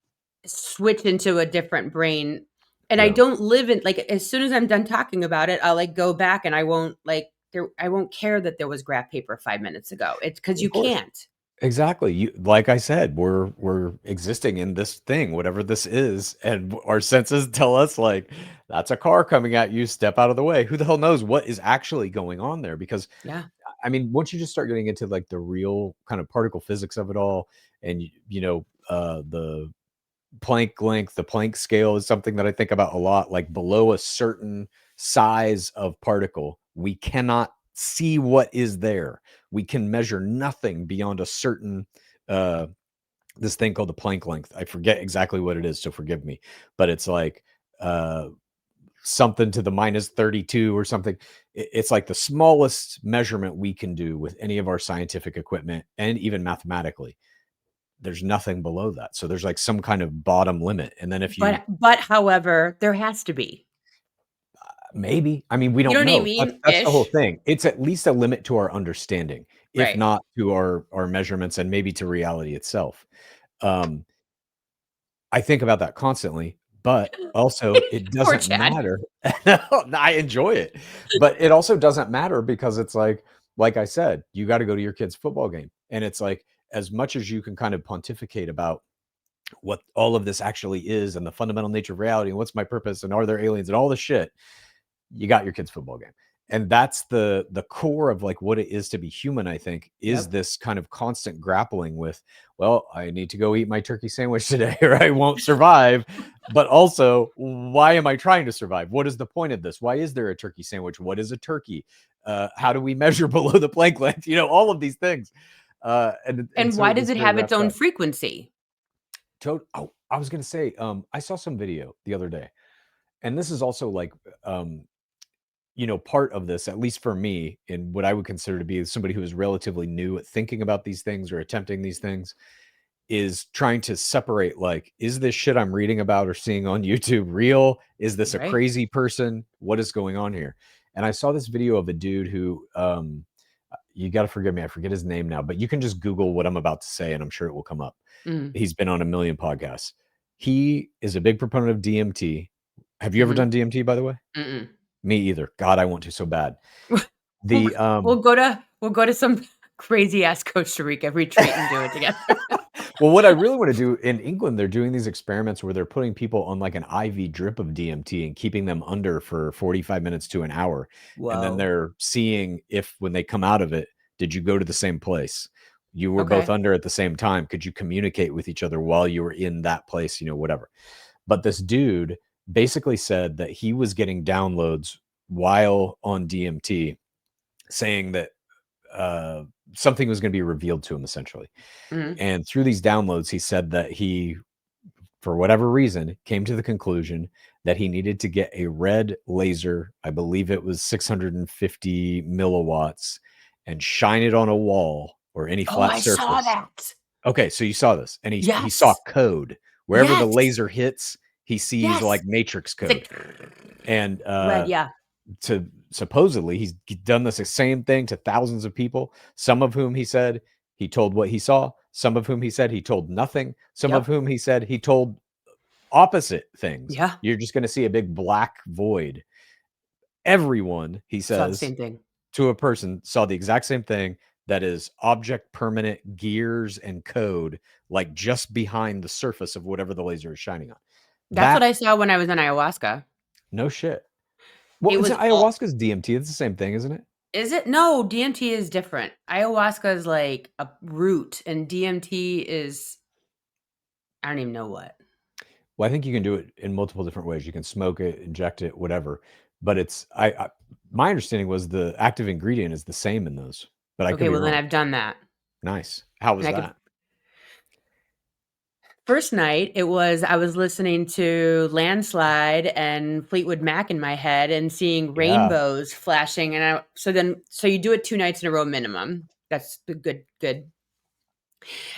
S1: switch into a different brain. And I
S2: Yeah,
S1: don't live in like as soon as I'm done talking about it, I'll like go back and I won't like there I won't care that there was graph paper 5 minutes ago. It's because
S2: of
S1: you
S2: course.
S1: can't.
S2: Exactly. Like I said, we're existing in this thing, whatever this is, and our senses tell us like that's a car coming at you, step out of the way. Who the hell knows what is actually going on there? Because
S1: Yeah.
S2: I mean, once you just start getting into like the real kind of particle physics of it all, and the Planck length, the Planck scale is something that I think about a lot. Like below a certain size of particle, we cannot see what is there. We can measure nothing beyond a certain uh this thing called the Planck length. I forget exactly what it is, so forgive me. But it's like uh something to the minus 32 or something. It's like the smallest measurement we can do with any of our scientific equipment, and even mathematically, there's nothing below that. So there's like some kind of bottom limit. And then if you
S1: But however, there has to be.
S2: maybe, I mean, we
S1: You know
S2: don't
S1: what I
S2: know.
S1: mean?
S2: That's the whole
S1: Ish.
S2: thing. It's at least a limit to our understanding, if
S1: Right.
S2: not to our measurements and maybe to reality itself. Um, I think about that constantly, but also it
S1: Poor
S2: doesn't
S1: Chad.
S2: matter. No, I enjoy it, but it also doesn't matter because it's like I said, you gotta go to your kid's football game, and it's like, as much as you can kind of pontificate about what all of this actually is and the fundamental nature of reality and what's my purpose and are there aliens and all the shit, you got your kid's football game. And that's the core of like what it is to be human, I think, is
S1: Yep.
S2: this kind of constant grappling with, well, I need to go eat my turkey sandwich today or I won't survive. But also, why am I trying to survive? What is the point of this? Why is there a turkey sandwich? What is a turkey? How do we measure below the plank length? All of these things. And
S1: And
S2: so
S1: why
S2: it
S1: does
S2: gets
S1: it
S2: very
S1: have its
S2: wrapped
S1: own
S2: up.
S1: frequency?
S2: Oh, I was gonna say, I saw some video the other day, and this is also like, um, part of this, at least for me, in what I would consider to be somebody who is relatively new at thinking about these things or attempting these things, is trying to separate like, is this shit I'm reading about or seeing on YouTube real? Is this a
S1: Right.
S2: crazy person? What is going on here? And I saw this video of a dude who, you got to forgive me, I forget his name now, but you can just Google what I'm about to say and I'm sure it will come up.
S1: Mm.
S2: He's been on a million podcasts. He is a big proponent of DMT. Have you ever
S1: Mhm.
S2: done DMT, by the way?
S1: Mm-mm.
S2: Me either. God, I want to so bad.
S1: We'll
S2: The
S1: we'll go to some crazy ass Costa Rica retreat and do it together.
S2: well, what I really want to do in England, they're doing these experiments where they're putting people on like an IV drip of DMT and keeping them under for 45 minutes to an hour. And then
S1: Whoa.
S2: they're seeing if when they come out of it, did you go to the same place? You were both
S1: Okay.
S2: under at the same time. Could you communicate with each other while you were in that place? Whatever. But this dude basically said that he was getting downloads while on DMT saying that something was going to be revealed to him essentially.
S1: Mhm.
S2: And through these downloads, he said that he, for whatever reason, came to the conclusion that he needed to get a red laser. I believe it was 650 milliwatts, and shine it on a wall or any
S1: Oh,
S2: flat
S1: I saw
S2: surface.
S1: that.
S2: Okay, so you saw this, and he saw
S1: Yes.
S2: code wherever the
S1: Yes.
S2: laser hits. He sees like
S1: Yes.
S2: matrix
S1: It's like
S2: code, and
S1: red, yeah.
S2: to supposedly he's done this same thing to thousands of people, some of whom he said he told what he saw, some of whom he said he told nothing, some of
S1: Yep.
S2: whom he said he told opposite things.
S1: Yeah.
S2: You're just going to see a big black void. Everyone, he
S1: Saw the
S2: says,
S1: same thing.
S2: to a person saw the exact same thing, that is object permanent gears and code, like just behind the surface of whatever the laser is shining on.
S1: That's what
S2: That
S1: I saw when I was in ayahuasca.
S2: no shit. Well,
S1: It
S2: it's
S1: was all
S2: ayahuasca's DMT. It's the same thing, isn't it?
S1: Is it? No, DMT is different. Ayahuasca is like a root and DMT is I don't even know what.
S2: Well, I think you can do it in multiple different ways. You can smoke it, inject it, whatever. But my understanding was the active ingredient is the same in those, but I could
S1: Okay,
S2: be
S1: well then
S2: wrong.
S1: I've done that.
S2: Nice. How
S1: And
S2: was
S1: I could
S2: that?
S1: First night, I was listening to Landslide and Fleetwood Mac in my head and seeing
S2: Yeah.
S1: rainbows flashing, and so you do it 2 nights in a row minimum. That's the good.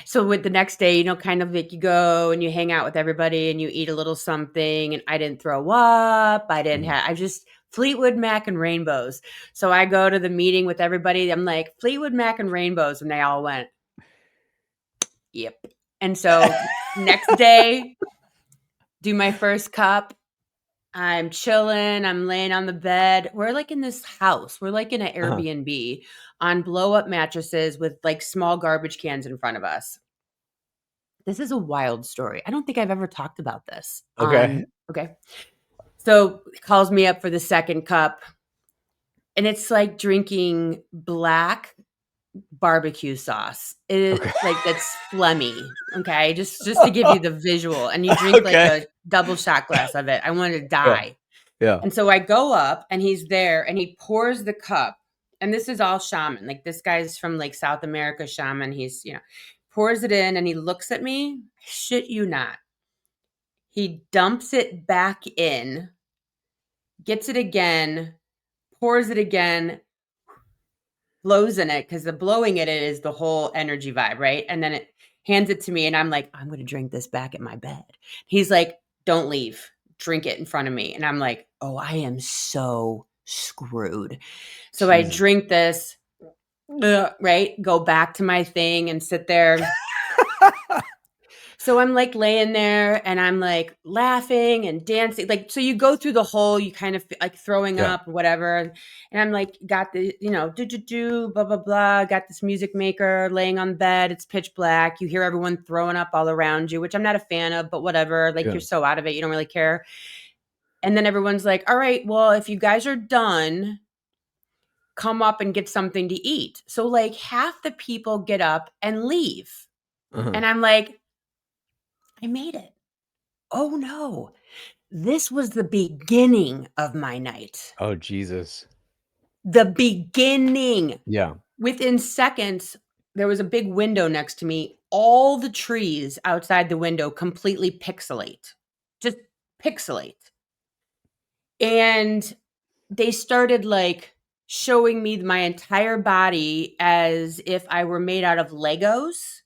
S1: So with the next day, kind of like you go and you hang out with everybody and you eat a little something, and I didn't throw up.
S2: Mhm.
S1: I just Fleetwood Mac and rainbows. So I go to the meeting with everybody. I'm like, Fleetwood Mac and rainbows. And they all went, yep. And so next day, do my first cup. I'm chilling. I'm laying on the bed. We're like in this house. We're like in an
S2: Uh-huh.
S1: Airbnb on blow up mattresses with like small garbage cans in front of us. This is a wild story. I don't think I've ever talked about this
S2: Okay.
S1: on. Okay. So he calls me up for the second cup, and it's like drinking black barbecue sauce.
S2: Okay.
S1: Like that's phlegmy. Okay. Just to give you the visual. And you drink like
S2: Okay.
S1: a double shot glass of it. I wanted to
S2: Yeah.
S1: die.
S2: Yeah.
S1: And so I go up and he's there and he pours the cup. And this is all shaman. Like this guy's from like South America shaman. Pours it in and he looks at me. Shit you not. He dumps it back in gets it again, pours it again, blows in it, because the blowing in it is the whole energy vibe, right? And then it hands it to me, and I'm like, I'm going to drink this back at my bed. He's like, don't leave. Drink it in front of me. And I'm like, oh, I am so screwed. So I
S2: Jesus.
S1: drink this, right? Go back to my thing and sit there. So I'm like laying there and I'm like laughing and dancing. Like, so you go through the whole, you kind of like throwing
S2: Yeah.
S1: up, whatever. And I'm like, got the, blah, blah, blah. Got this music maker laying on the bed. It's pitch black. You hear everyone throwing up all around you, which I'm not a fan of, but whatever. Like,
S2: Yeah.
S1: you're so out of it. You don't really care. And then everyone's like, all right, well, if you guys are done, come up and get something to eat. So like half the people get up and leave.
S2: Uh-huh.
S1: And I'm like, I made it. Oh no. This was the beginning of my night.
S2: Oh, Jesus.
S1: The beginning.
S2: Yeah.
S1: Within seconds, there was a big window next to me. All the trees outside the window completely pixelate. Just pixelate. And they started like showing me my entire body as if I were made out of Legos.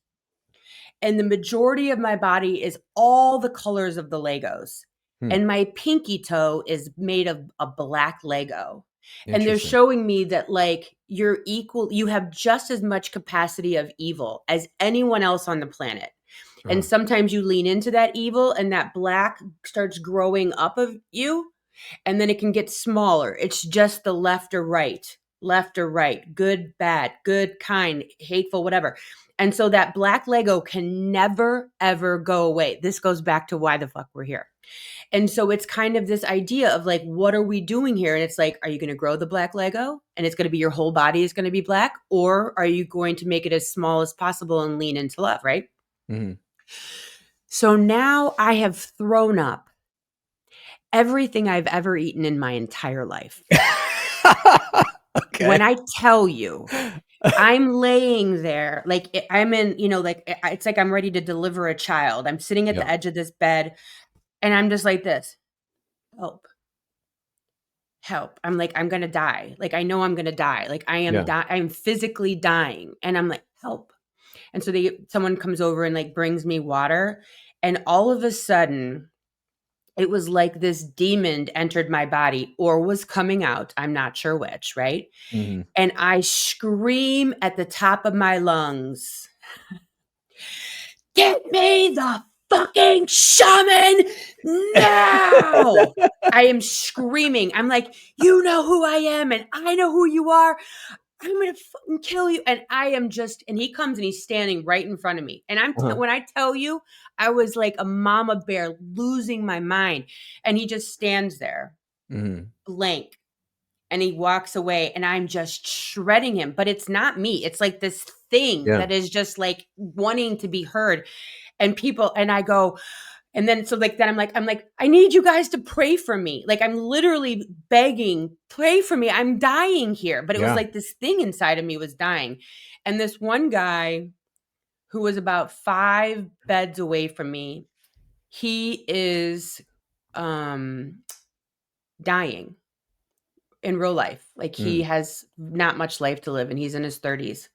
S1: And the majority of my body is all the colors of the Legos.
S2: Hmm.
S1: And my pinky toe is made of a black Lego. And they're
S2: Interesting.
S1: showing me that like you're equal, you have just as much capacity of evil as anyone else on the planet.
S2: Uh-huh.
S1: And sometimes you lean into that evil and that black starts growing up of you, and then it can get smaller. It's just the left or right, good, bad, good, kind, hateful, whatever. And so that black Lego can never, ever go away. This goes back to why the fuck we're here. And so it's kind of this idea of like, what are we doing here? And it's like, are you going to grow the black Lego and it's going to be your whole body is going to be black? Or are you going to make it as small as possible and lean into love, right?
S2: Mm-hmm.
S1: So now I have thrown up everything I've ever eaten in my entire life.
S2: Okay.
S1: When I tell you, I'm laying there, like I'm in, like it's like I'm ready to deliver a child. I'm sitting at the edge of this bed and I'm just like this. Help. Help. I'm like, I'm going to die. Like, I know I'm going to die. Like I am, I'm physically dying. And I'm like, help. And so someone comes over and like brings me water. And all of a sudden, it was like this demon entered my body or was coming out. I'm not sure which, right?
S2: Mm-hmm.
S1: And I scream at the top of my lungs, get me the fucking shaman now. I am screaming. I'm like, you know who I am and I know who you are. I'm going to fucking kill you. And I am just, and he comes and he's standing right in front of me. And when I tell you, I was like a mama bear losing my mind. And he just stands there, blank. And he walks away and I'm just shredding him. But it's not me. It's like this thing that is just like wanting to be heard. And people, and I go, and then so like then I'm like, I need you guys to pray for me. Like I'm literally begging, pray for me. I'm dying here. But it was like this thing inside of me was dying. And this one guy who was about 5 beds away from me, he is dying in real life. Like he has not much life to live and he's in his 30s.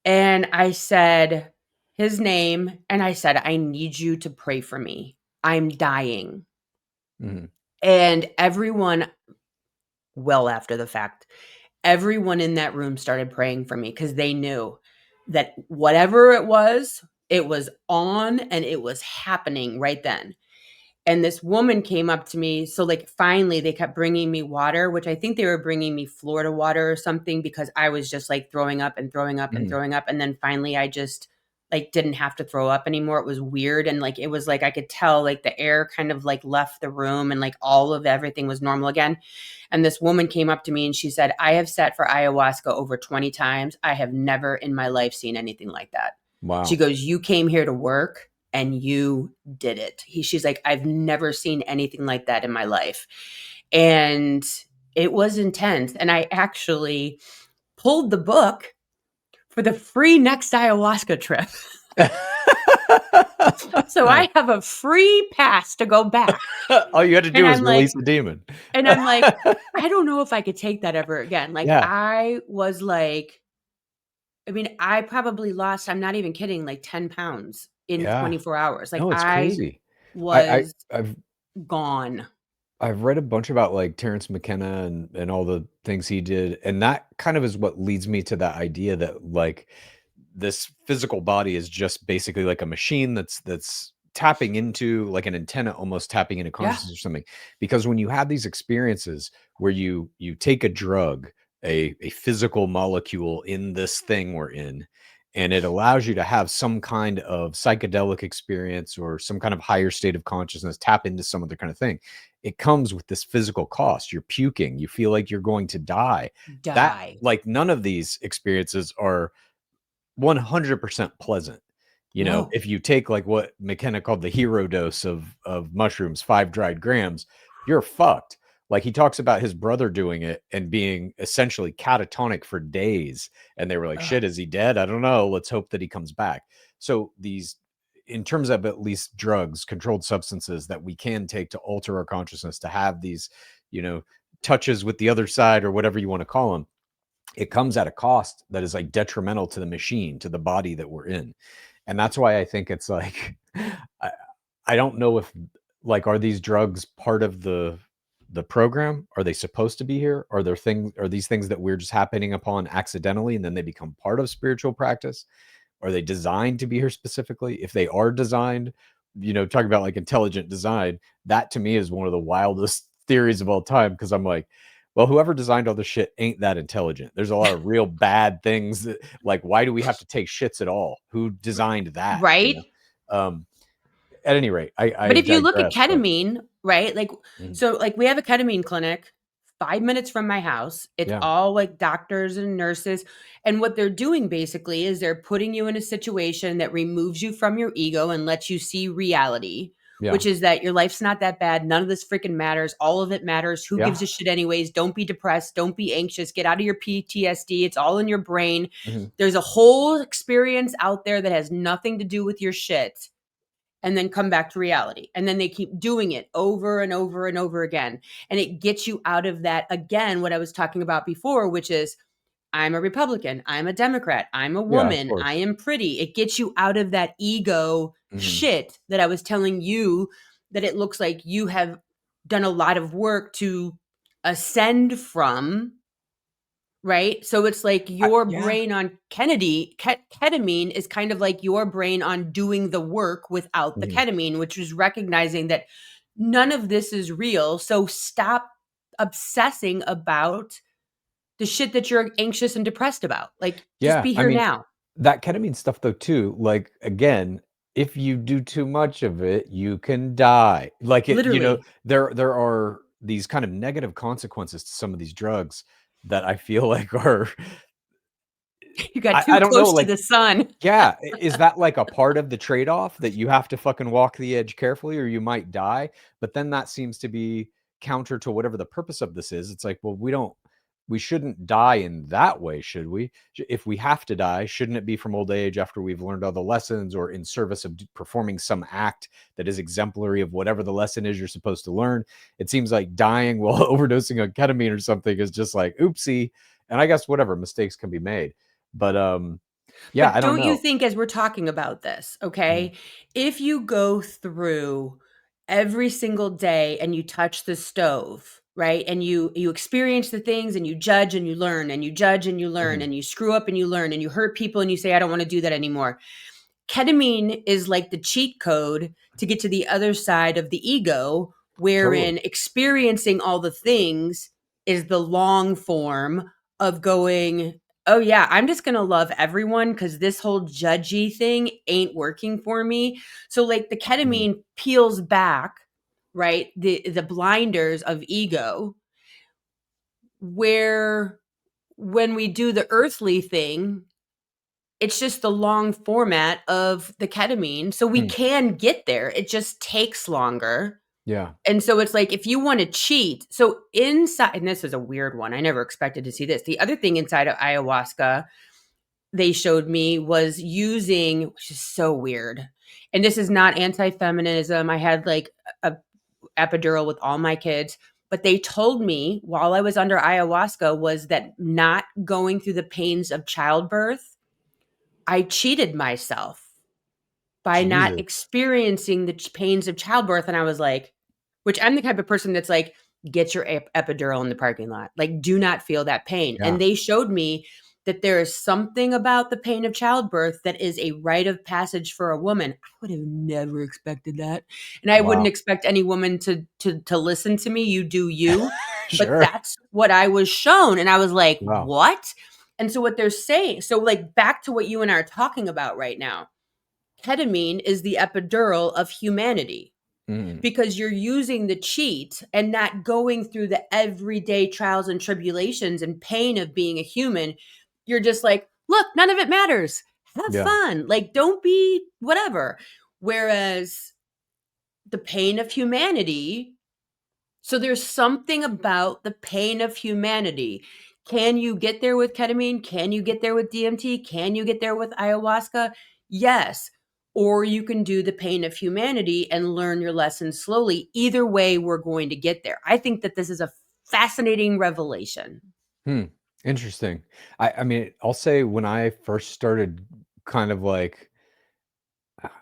S1: And I said his name and I said, I need you to pray for me. I'm dying. And everyone, well after the fact, everyone in that room started praying for me because they knew that whatever it was on and it was happening right then. And this woman came up to me. So like finally they kept bringing me water, which I think they were bringing me Florida water or something because I was just like throwing up and throwing up and throwing up. And then finally I just like didn't have to throw up anymore. It was weird. And like, it was like, I could tell like the air kind of like left the room and like all of everything was normal again. And this woman came up to me and she said, I have sat for ayahuasca over 20 times. I have never in my life seen anything like that. Wow. She goes, you came here to work and you did it. She's like, I've never seen anything like that in my life. And it was intense. And I actually pulled the book for the free next ayahuasca trip. So
S2: Nice.
S1: I have a free pass to go back.
S2: All you had to
S1: And
S2: do was
S1: I'm like
S2: release the demon.
S1: I'm like, I don't know if I could take that ever again. Like,
S2: Yeah,
S1: I was like I mean, I probably lost, I'm not even kidding, like 10 pounds in
S2: yeah.
S1: 24 hours. Like,
S2: No, it's
S1: I
S2: crazy. I I
S1: was
S2: I've
S1: gone.
S2: I've read a bunch about, like, Terrence McKenna and all the things he did, and that kind of is what leads me to that idea that, like, this physical body is just basically like a machine that's tapping into like an antenna, almost tapping into
S1: Yeah.
S2: consciousness or something. Because when you have these experiences where you take a drug, a physical molecule in this thing we're in, and it allows you to have some kind of psychedelic experience or some kind of higher state of consciousness, tap into some other kind of thing. It comes with this physical cost. You're puking, you feel like you're going to die. That,
S1: Die.
S2: like, none of these experiences are 100% pleasant. You know,
S1: No.
S2: if you take like what McKenna called the hero dose of mushrooms, 5 dried grams, you're fucked. Like, he talks about his brother doing it and being essentially catatonic for days, and they were like,
S1: Ugh.
S2: "Shit, is he dead? I don't know. Let's hope that he comes back." So these, in terms of at least drugs, controlled substances that we can take to alter our consciousness, to have these, you know, touches with the other side or whatever you want to call them, it comes at a cost that is like detrimental to the machine, to the body that we're in. And that's why I think it's like I, I don't know if, like, are these drugs part of the program? Are they supposed to be here? Are these things that we're just happening upon accidentally and then they become part of spiritual practice? Are they designed to be here specifically? If they are designed, talk about like intelligent design, that to me is one of the wildest theories of all time, because I'm like, well, whoever designed all this shit ain't that intelligent. There's a lot of real bad things that, like, why do we have to take shits at all? Who designed that?
S1: Right?
S2: At any rate, I
S1: But if you look at
S2: digress, but
S1: ketamine, right? Like,
S2: mhm,
S1: so like we have a ketamine clinic 5 minutes from my house. It's
S2: yeah,
S1: all like doctors and nurses. And what they're doing basically is they're putting you in a situation that removes you from your ego and lets you see reality,
S2: yeah,
S1: which is that your life's not that bad. None of this freaking matters. All of it matters. Who gives
S2: yeah,
S1: a shit, anyways? Don't be depressed. Don't be anxious. Get out of your PTSD. It's all in your brain.
S2: mhm,
S1: There's a whole experience out there that has nothing to do with your shit, and then come back to reality. And then they keep doing it over and over and over again. And it gets you out of that, again, what I was talking about before, which is I'm a Republican, I'm a Democrat, I'm a
S2: yeah, of
S1: woman, I
S2: course.
S1: am pretty. It gets you out of that ego
S2: Mhm.
S1: shit that I was telling you, that it looks like you have done a lot of work to ascend from. Right? So it's like your
S2: Yeah.
S1: brain on ketamine is kind of like your brain on doing the work without the
S2: Mhm.
S1: ketamine, which is recognizing that none of this is real. So stop obsessing about the shit that you're anxious and depressed about. Like, just
S2: Yeah,
S1: be
S2: I
S1: here
S2: mean,
S1: now.
S2: that ketamine stuff though too, like, again, if you do too much of it, you can die. Like,
S1: Literally.
S2: there are these kind of negative consequences to some of these drugs that I feel like are
S1: You got
S2: I
S1: too
S2: don't know,
S1: close to
S2: like,
S1: the sun.
S2: yeah, is that like a part of the trade-off that you have to fucking walk the edge carefully or you might die? But then that seems to be counter to whatever the purpose of this is. It's like, well, we shouldn't die in that way, should we? If we have to die, shouldn't it be from old age after we've learned all the lessons, or in service of performing some act that is exemplary of whatever the lesson is you're supposed to learn? It seems like dying while overdosing on ketamine or something is just like, oopsie. And I guess whatever, mistakes can be made. But yeah,
S1: But
S2: I don't
S1: don't you
S2: know.
S1: think, as we're talking about this,
S2: Mhm.
S1: okay, if you go through every single day and you touch the stove, right? And you experience the things and you judge and you learn and you judge and you learn
S2: Mhm.
S1: and you screw up and you learn and you hurt people and you say, I don't want to do that anymore. Ketamine is like the cheat code to get to the other side of the ego,
S2: Totally.
S1: wherein experiencing all the things is the long form of going, oh, yeah, I'm just going to love everyone because this whole judgy thing ain't working for me. So, like, the
S2: Mhm.
S1: ketamine peels back, right? The blinders of ego, where when we do the earthly thing, it's just the long format of the ketamine. So we
S2: Hmm.
S1: can get there. It just takes longer.
S2: Yeah.
S1: And so it's like if you want to cheat, so inside, and this is a weird one. I never expected to see this. The other thing inside of ayahuasca they showed me was using, which is so weird. and this is not anti-feminism. I had like a epidural with all my kids, but they told me while I was under ayahuasca was that not going through the pains of childbirth, I cheated myself by not
S2: Jesus.
S1: experiencing the pains of childbirth. And I was like, which I'm the type of person that's like, get your epidural in the parking lot. Like, do not feel that pain.
S2: Yeah.
S1: And they showed me that there is something about the pain of childbirth that is a rite of passage for a woman. I would have never expected that. And I wouldn't
S2: Wow.
S1: expect any woman to listen to me. You do you. But
S2: Sure.
S1: that's what I was shown. And I was like,
S2: Wow.
S1: what? And so what they're saying, so like back to what you and I are talking about right now, ketamine is the epidural of humanity
S2: Mm.
S1: because you're using the cheat and not going through the everyday trials and tribulations and pain of being a human. You're just like, look, none of it matters. Have
S2: Yeah.
S1: fun. Like, don't be whatever. Whereas the pain of humanity, so there's something about the pain of humanity. Can you get there with ketamine? Can you get there with DMT? Can you get there with ayahuasca? Yes. Or you can do the pain of humanity and learn your lessons slowly. Either way, we're going to get there. I think that this is a fascinating revelation.
S2: Hmm. Interesting. I mean, I'll say when I first started kind of like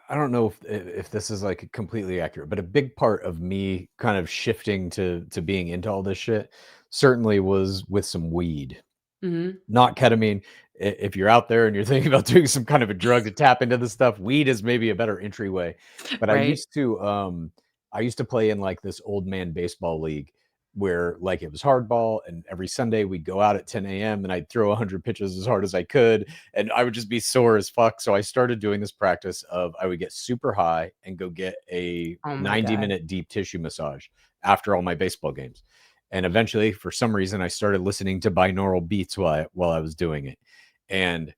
S2: I don't know if this is like completely accurate, but a big part of me kind of shifting to being into all this shit certainly was with some weed.
S1: Mhm.
S2: Not ketamine. If you're out there and you're thinking about doing some kind of a drug to tap into this stuff, weed is maybe a better entryway. But
S1: Right.
S2: I used to play in like this old man baseball league where like it was hardball, and every Sunday we'd go out at 10 a.m. and I'd throw 100 pitches as hard as I could, and I would just be sore as fuck. So I started doing this practice of I would get super high and go get a
S1: Oh my God.
S2: 90-minute deep tissue massage after all my baseball games. And eventually, for some reason, I started listening to binaural beats while I was doing it. And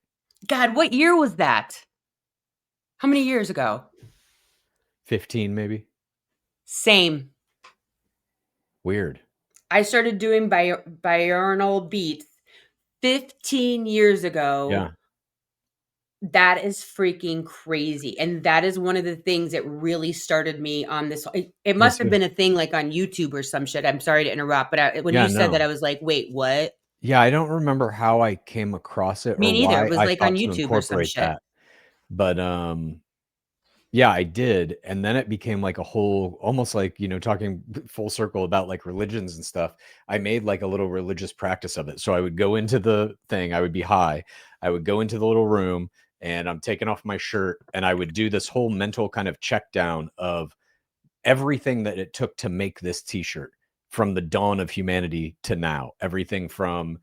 S1: God, what year was that? How many years ago?
S2: 15 maybe?
S1: Same.
S2: Weird.
S1: I started doing binaural beats 15 years
S2: Yeah.
S1: ago. That is freaking crazy. And that is one of the things that really started me on this. It
S2: Me
S1: must have
S2: too.
S1: been a thing like on YouTube or some shit. I'm sorry to interrupt, but when
S2: Yeah,
S1: you said that,
S2: no.
S1: I was like, wait, what?
S2: Yeah, I don't remember how I came across it
S1: Me
S2: or
S1: neither. It
S2: why
S1: was
S2: I
S1: like on
S2: thought to
S1: YouTube or some
S2: incorporate
S1: shit.
S2: that. But, yeah, I did, and then it became like a whole almost like, talking full circle about, like, religions and stuff. I made, like, a little religious practice of it. So I would go into the thing, I would be high, I would go into the little room, and I'm taking off my shirt, and I would do this whole mental kind of check down of everything that it took to make this t-shirt from the dawn of humanity to now. Everything from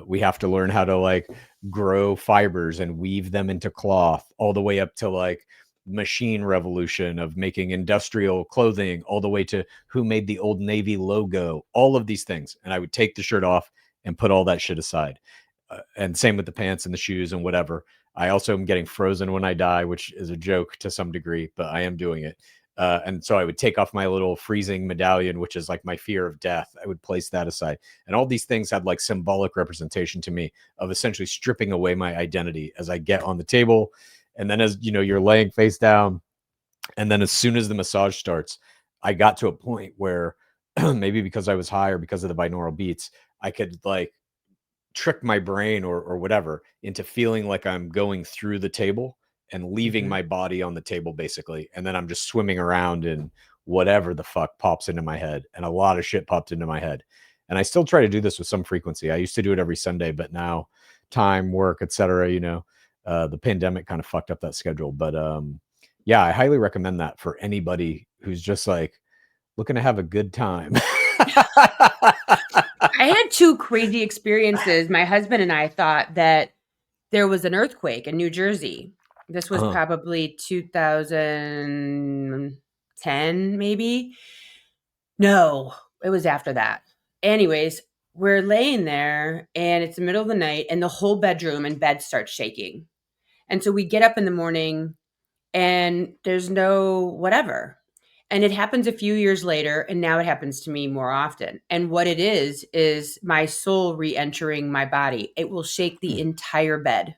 S2: we have to learn how to like grow fibers and weave them into cloth, all the way up to like machine revolution of making industrial clothing, all the way to who made the Old Navy logo, all of these things. And I would take the shirt off and put all that shit aside. And same with the pants and the shoes and whatever. I also am getting frozen when I die, which is a joke to some degree, but I am doing it. And so I would take off my little freezing medallion, which is like my fear of death. I would place that aside. And all these things had like symbolic representation to me of essentially stripping away my identity as I get on the table. And then as you're laying face down. And then as soon as the massage starts, I got to a point where maybe because I was high or because of the binaural beats, I could like trick my brain or whatever into feeling like I'm going through the table and leaving
S1: Mhm.
S2: my body on the table basically. And then I'm just swimming around in whatever the fuck pops into my head. And a lot of shit popped into my head. And I still try to do this with some frequency. I used to do it every Sunday, but now time, work, etc., the pandemic kind of fucked up that schedule. But yeah, I highly recommend that for anybody who's just like looking to have a good time.
S1: I had two crazy experiences. My husband and I thought that there was an earthquake in New Jersey. This was
S2: uh,
S1: probably 2010, maybe. No, it was after that. Anyways, we're laying there and it's the middle of the night and the whole bedroom and bed starts shaking. And so we get up in the morning and there's no whatever. And it happens a few years later and now it happens to me more often. And what it is my soul re-entering my body. It will shake the entire bed.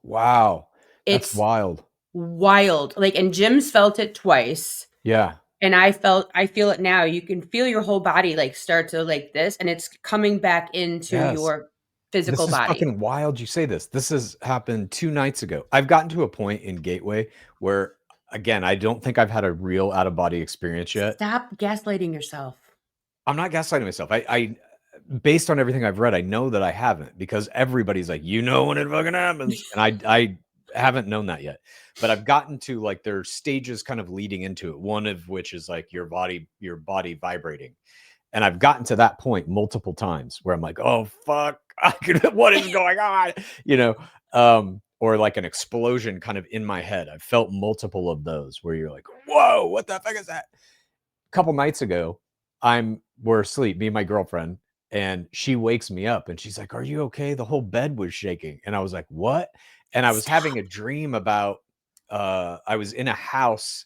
S2: wow, that's
S1: It's
S2: wild.
S1: wild. Like, and Jim's felt it twice.
S2: Yeah.
S1: And I feel it now. You can feel your whole body like start to like this, and it's coming back into
S2: Yes.
S1: your physical
S2: This is
S1: body.
S2: fucking wild you say this. This has happened 2 nights ago. I've gotten to a point in Gateway where, again, I don't think I've had a real out of body experience yet.
S1: Stop gaslighting yourself.
S2: I'm not gaslighting myself. I based on everything I've read, I know that I haven't because everybody's like, "You know when it fucking happens." And I haven't known that yet. But I've gotten to, like, there's stages kind of leading into it, one of which is, like, your body vibrating. And I've gotten to that point multiple times where I'm like, "Oh, fuck. What is going on?" You know? Or like an explosion kind of in my head. I've felt multiple of those where you're like, "Whoa, what the fuck is that?" Couple nights ago, we're asleep, me and my girlfriend, and she wakes me up and she's like, "Are you okay? The whole bed was shaking." And I was like, "What?" And I was having
S1: Stop.
S2: a dream about I was in a house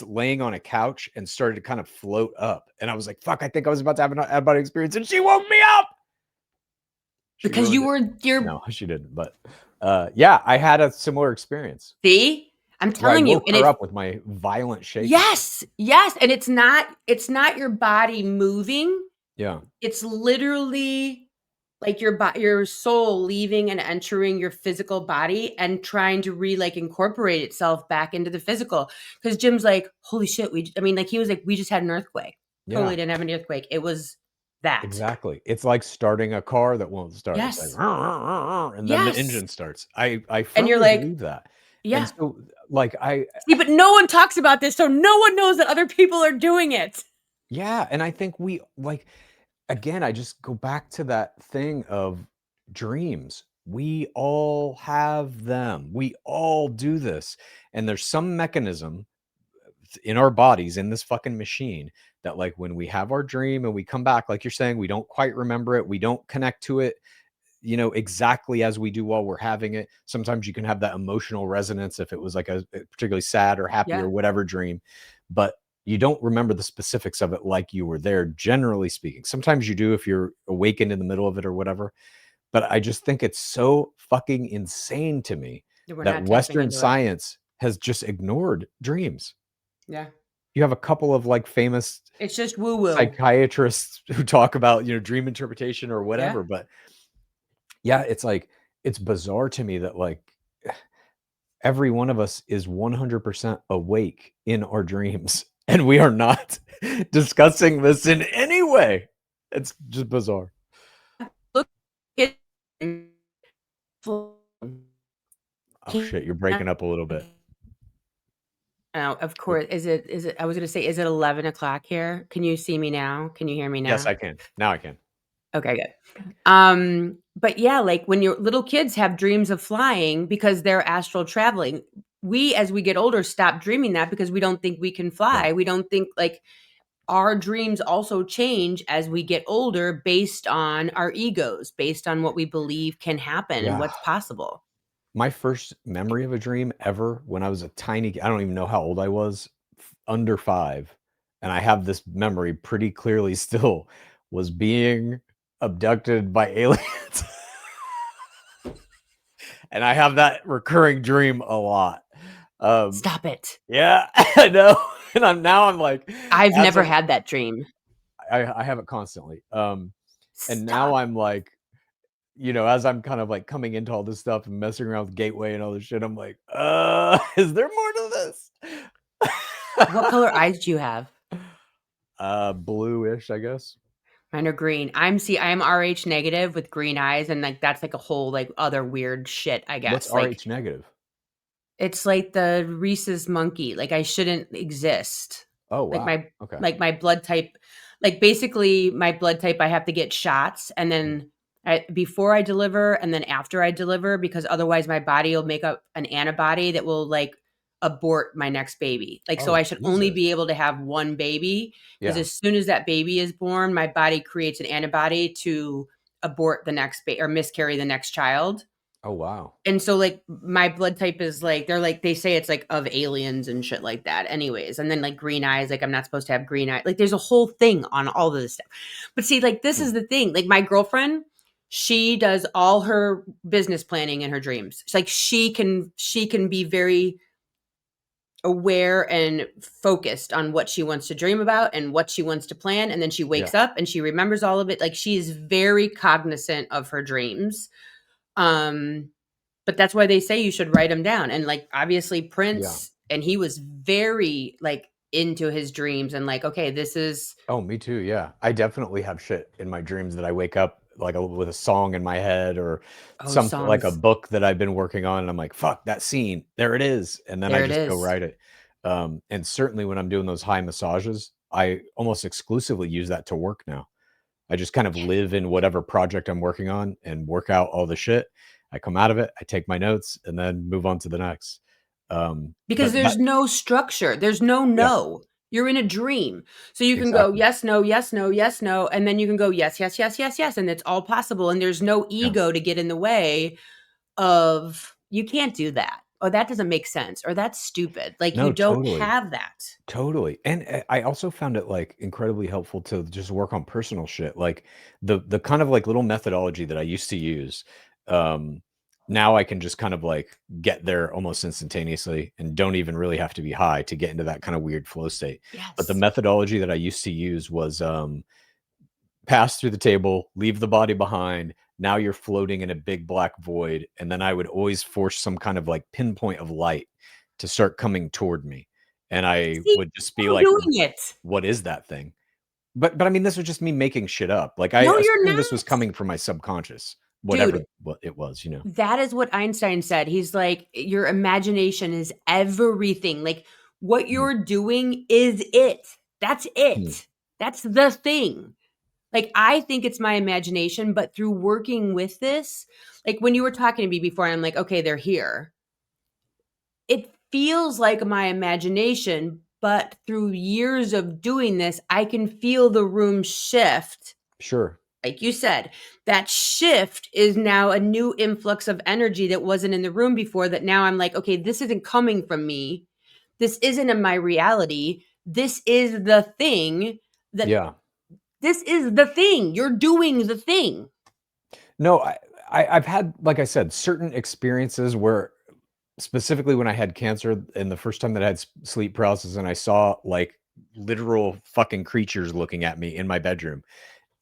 S2: laying on a couch and started to kind of float up. And I was like, "Fuck, I think I was about to have an out-of-body experience." And she woke me up. She
S1: Because
S2: ruined
S1: you
S2: it.
S1: were your
S2: No, she didn't. But yeah, I had a similar experience
S1: see? I'm
S2: where I
S1: telling you.
S2: woke
S1: And
S2: her
S1: it
S2: up with my violent shaking.
S1: yes, yes. And it's not your body moving.
S2: Yeah.
S1: It's literally like your soul leaving and entering your physical body and trying to like incorporate itself back into the physical. Because Jim's like, holy shit, like he was like, we just had an earthquake.
S2: Yeah.
S1: Totally didn't have an earthquake. It was that.
S2: Exactly. It's like starting a car that won't start. It's like,
S1: Yes.
S2: and then the
S1: Yes.
S2: engine starts. I
S1: And you're
S2: firmly
S1: like,
S2: believe that. And
S1: yeah.
S2: so, like,
S1: See, but no one talks about this, so no one knows that other people are doing it.
S2: yeah, and I think we like, again, I just go back to that thing of dreams. We all have them. We all do this. And there's some mechanism in our bodies in this fucking machine that, like, when we have our dream and we come back, like you're saying, we don't quite remember it, we don't connect to it, exactly as we do while we're having it. Sometimes you can have that emotional resonance if it was like a particularly sad or happy
S1: Yeah.
S2: or whatever dream, but you don't remember the specifics of it like you were there, generally speaking. Sometimes you do if you're awakened in the middle of it or whatever. But I just think it's so fucking insane to me
S1: We're
S2: that
S1: not tapping
S2: Western
S1: into it.
S2: science has just ignored dreams.
S1: Yeah.
S2: You have a couple of, like, famous
S1: It's just woo woo.
S2: psychiatrists who talk about, dream interpretation or
S1: Yeah.
S2: whatever, but yeah, it's like it's bizarre to me that, like, every one of us is 100% awake in our dreams, and we are not discussing this in any way. It's just bizarre.
S1: Look at
S2: Oh, shit, you're breaking up a little bit.
S1: oh, of course. Is it I was gonna say, is it 11 o'clock here? Can you see me now? Can you hear me
S2: Yes,
S1: now?
S2: I can. Now I can.
S1: Okay, good. But yeah, like when your little kids have dreams of flying because they're astral traveling, we as we get older stop dreaming that because we don't think we can
S2: Yeah.
S1: fly. We don't think like our dreams also change as we get older based on our egos, based on what we believe can happen and
S2: Yeah.
S1: what's possible.
S2: My first memory of a dream ever when I was a tiny I don't even know how old I was, under 5, and I have this memory pretty clearly still, was being abducted by aliens. And I have that recurring dream a lot. Um,
S1: Stop it.
S2: yeah, I know, and I'm like,
S1: I've
S2: as
S1: never
S2: I'm
S1: had that dream.
S2: I have it constantly, and now
S1: Stop.
S2: I'm like, as I'm kind of, like, coming into all this stuff and messing around with Gateway and all this shit, I'm like, is there more to this?"
S1: What color eyes do you have?
S2: Bluish, I guess.
S1: Mine are green. I'm RH negative with green eyes, and like that's like a whole like other weird shit, I
S2: What's
S1: guess. Like
S2: RH negative?
S1: it's like the Rhesus monkey. Like I shouldn't exist.
S2: Oh,
S1: Like
S2: wow.
S1: my
S2: Okay.
S1: like my blood type, like basically my blood type, I have to get shots, and
S2: Mhm.
S1: then before I deliver, and then after I deliver, because otherwise my body will make up an antibody that will like abort my next baby. Like so,
S2: Oh,
S1: I should only
S2: Jesus.
S1: be able to have one baby because
S2: Yeah.
S1: as soon as that baby is born, my body creates an antibody to abort the next baby or miscarry the next child.
S2: Oh, wow.
S1: And so, like, my blood type is like they're like they say it's like of aliens and shit like that anyways, and then, like, green eyes, like, I'm not supposed to have green eye like, there's a whole thing on all of this stuff. But see, like, this
S2: Hmm.
S1: is the thing, like, my girlfriend, She does all her business planning in her dreams. It's like she can be very aware and focused on what she wants to dream about and what she wants to plan, and then she
S2: Yeah.
S1: wakes up and she remembers all of it. Like, she is very cognizant of her dreams. Um but that's why they say you should write them down. And like, obviously
S2: Yeah.
S1: Prince, and he was very like into his dreams and like, okay, this is
S2: Oh, me too. Yeah. I definitely have shit in my dreams that I wake up like with a song in my head or
S1: oh,
S2: something like a
S1: songs.
S2: book that I've been working on. And I'm like, fuck that scene. There it is. And then I
S1: There it
S2: just go
S1: is.
S2: write it. And certainly when I'm doing those high massages, I almost exclusively use that to work now. I just kind of live in whatever project I'm working on and work out all the shit. I come out of it, I take my notes, and then move on to the next.
S1: Because
S2: But
S1: there's
S2: that,
S1: no structure. There's no
S2: yeah,
S1: no. You're in a dream. So you can go
S2: exactly.
S1: yes, no, yes, no, yes, no, and then you can go yes, yes, yes, yes, yes, and it's all possible, and there's no
S2: Yeah.
S1: ego to get in the way of, you can't do that. Or that doesn't make sense, or that's stupid. Like, you
S2: No,
S1: don't
S2: totally.
S1: have that.
S2: Totally, and, I also found it, like, incredibly helpful to just work on personal shit, like, the kind of, like, little methodology that I used to use, um, now I can just kind of, like, get there almost instantaneously and don't even really have to be high to get into that kinda weird flow state, but the
S1: Yes.
S2: methodology that I used to use was, pass through the table, leave the body behind, now you're floating in a big black void, and then I would always force some kind of, like, pinpoint of light to start coming toward me, and I
S1: See,
S2: would just be
S1: I'm
S2: like,
S1: doing it.
S2: what is that thing? But I mean, this was just me making shit up. Like, I
S1: No, you're
S2: assume
S1: not.
S2: this was coming from my subconscious, whatever
S1: Dude,
S2: what it was, you know?
S1: that is what Einstein said. He's like, your imagination is everything. Like, what
S2: Mhm.
S1: you're doing is it. That's
S2: Hmm.
S1: it. That's the thing. Like, I think it's my imagination, but through working with this, like when you were talking to me before, I'm like, okay, they're here. It feels like my imagination, but through years of doing this, I can feel the room shift.
S2: Sure.
S1: Like you said, that shift is now a new influx of energy that wasn't in the room before, that now I'm like, okay, this isn't coming from me. This isn't in my reality. This is the thing that
S2: Yeah.
S1: this is the thing. You're doing the thing.
S2: No, I've had, like I said, certain experiences where specifically when I had cancer and the first time that I had sleep paralysis and I saw, like, literal fucking creatures looking at me in my bedroom.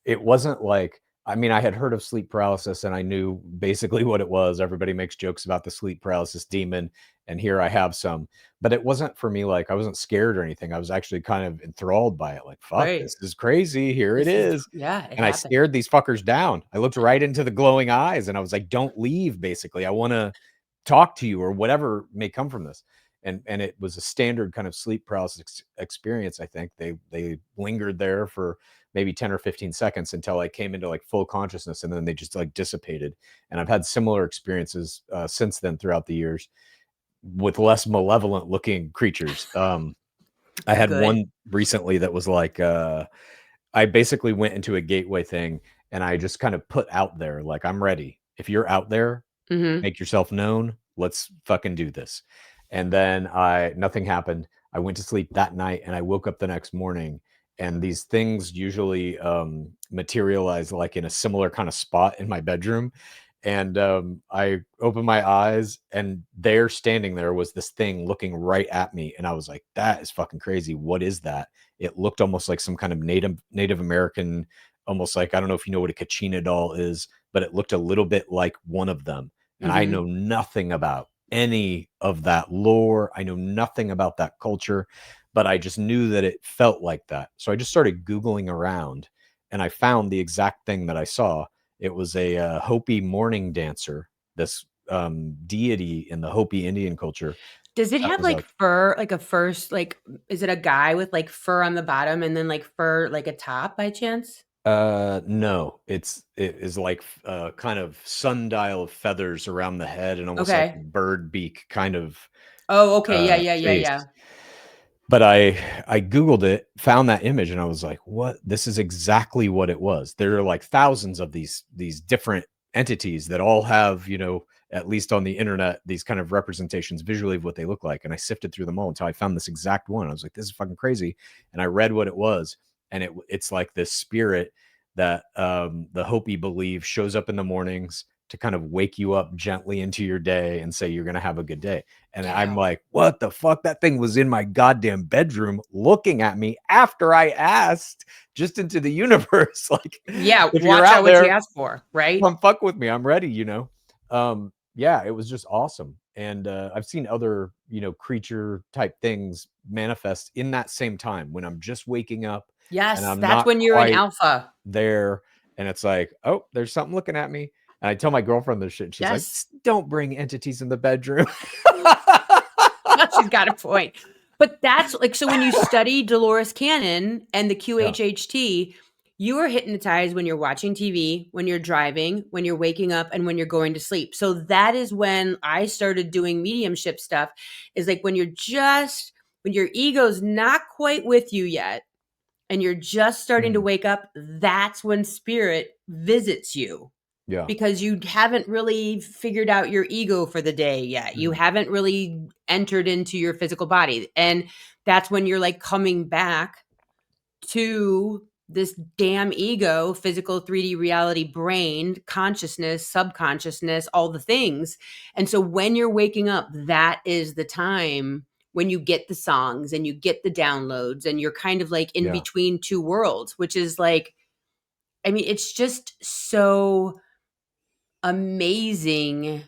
S2: It wasn't like, I mean, I had heard of sleep paralysis and I knew basically what it was. Everybody makes jokes about the sleep paralysis demon, and here I have some. But it wasn't for me, like, I wasn't scared or anything. I was actually kind of enthralled by it. Like, fuck,
S1: Right.
S2: this is crazy. Here it
S1: This is,
S2: is.
S1: yeah, it
S2: And I
S1: happened.
S2: stared these fuckers down. I looked right into the glowing eyes and I was like, don't leave, basically. I want to talk to you or whatever may come from this. And it was a standard kind of sleep paralysis experience. I think they lingered there for maybe 10 or 15 seconds until I came into like full consciousness, and then they just like dissipated. And I've had similar experiences since then throughout the years with less malevolent looking creatures. I had
S1: Good.
S2: one recently that was like, I basically went into a gateway thing and I just kind of put out there, like, I'm ready. If you're out there,
S1: Mhm.
S2: make yourself known. Let's fucking do this. And then nothing happened. I went to sleep that night and I woke up the next morning, and these things usually materialize like in a similar kind of spot in my bedroom. And I opened my eyes and there standing there was this thing looking right at me. And I was like, that is fucking crazy. What is that? It looked almost like some kind of Native American, almost like, I don't know if you know what a Kachina doll is, but it looked a little bit like one of them, and I know
S1: Mhm.
S2: nothing about any of that lore. I know nothing about that culture, but I just knew that it felt like that. So I just started Googling around and I found the exact thing that I saw. It was a Hopi morning dancer, this deity in the Hopi Indian culture.
S1: Does it
S2: That
S1: have
S2: was
S1: like
S2: like,
S1: fur, like a first, like, is it a guy with like fur on the bottom and then like fur like a top by chance?
S2: no, it is like kind of sundial of feathers around the head and almost like a
S1: Okay.
S2: bird beak kind of
S1: Oh, okay. Yeah, yeah, yeah,
S2: face.
S1: yeah.
S2: But I Googled it, found that image, and I was like, "What? This is exactly what it was." There are like thousands of these different entities that all have, at least on the internet, these kind of representations visually of what they look like. And I sifted through them all until I found this exact one. I was like, "This is fucking crazy." And I read what it was, and it's like this spirit. that the Hopi believe shows up in the mornings to kind of wake you up gently into your day and say you're going to have a good day. And I'm
S1: Ew.
S2: like, what the fuck? That thing was in my goddamn bedroom looking at me after I asked just into the universe. Like,
S1: Yeah,
S2: if you're
S1: watch out
S2: out
S1: what you
S2: there,
S1: ask for, right?
S2: come fuck with me. I'm ready, Yeah, it was just awesome. And I've seen other, creature type things manifest in that same time when I'm just waking up and
S1: Yes,
S2: I'm
S1: that's
S2: not
S1: when you're in
S2: quite
S1: alpha.
S2: there. And it's like, oh, there's something looking at me. And I tell my girlfriend this shit. And she's like,
S1: Yes.
S2: don't bring entities in the bedroom.
S1: She's got a point. But that's like, so when you study Dolores Cannon and the
S2: Yeah.
S1: QHHT, you are hypnotized when you're watching TV, when you're driving, when you're waking up, and when you're going to sleep. So that is when I started doing mediumship stuff, is like when your ego's not quite with you yet, and you're just starting to
S2: Mm,
S1: wake up, that's when spirit visits you,
S2: yeah.
S1: because you haven't really figured out your ego for the day yet. You
S2: Mm,
S1: haven't really entered into your physical body. And that's when you're like coming back to this damn ego, physical 3D reality, brain, consciousness, subconsciousness, all the things. And so when you're waking up, that is the time when you get the songs and you get the downloads and you're kind of like in
S2: yeah.
S1: between two worlds, which is like, I mean, it's just so amazing.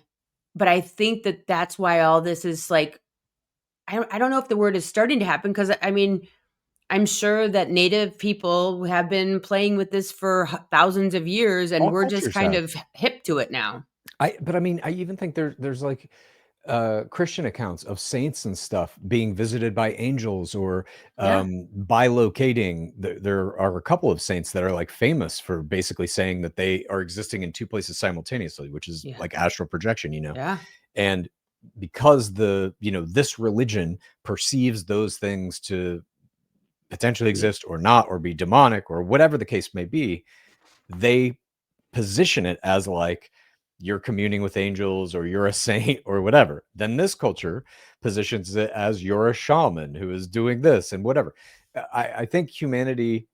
S1: But I think that that's why all this is like, I don't know if the word is starting to happen, because I mean, I'm sure that native people have been playing with this for thousands of years, and
S2: All
S1: we're just
S2: cultures
S1: kind
S2: have.
S1: of hip to it now.
S2: But I mean, I even think there's like Christian accounts of saints and stuff being visited by angels or
S1: Yeah.
S2: bilocating. There are a couple of saints that are like famous for basically saying that they are existing in two places simultaneously, which is
S1: Yeah.
S2: like astral projection.
S1: Yeah.
S2: And because this religion perceives those things to potentially
S1: Yeah.
S2: exist or not, or be demonic or whatever the case may be, they position it as like you're communing with angels or you're a saint or whatever. Then this culture positions it as you're a shaman who is doing this and whatever. I think humanity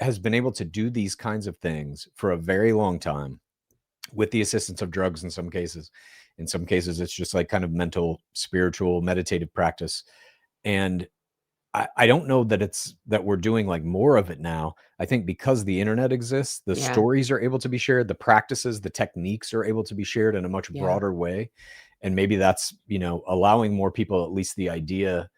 S2: has been able to do these kinds of things for a very long time with the assistance of drugs in some cases. In some cases, it's just like kind of mental, spiritual, meditative practice. And I don't know that it's that we're doing like more of it now. I think because the internet exists, the
S1: Yeah.
S2: stories are able to be shared, the practices, the techniques are able to be shared in a much
S1: Yeah.
S2: broader way. And maybe that's, allowing more people at least the idea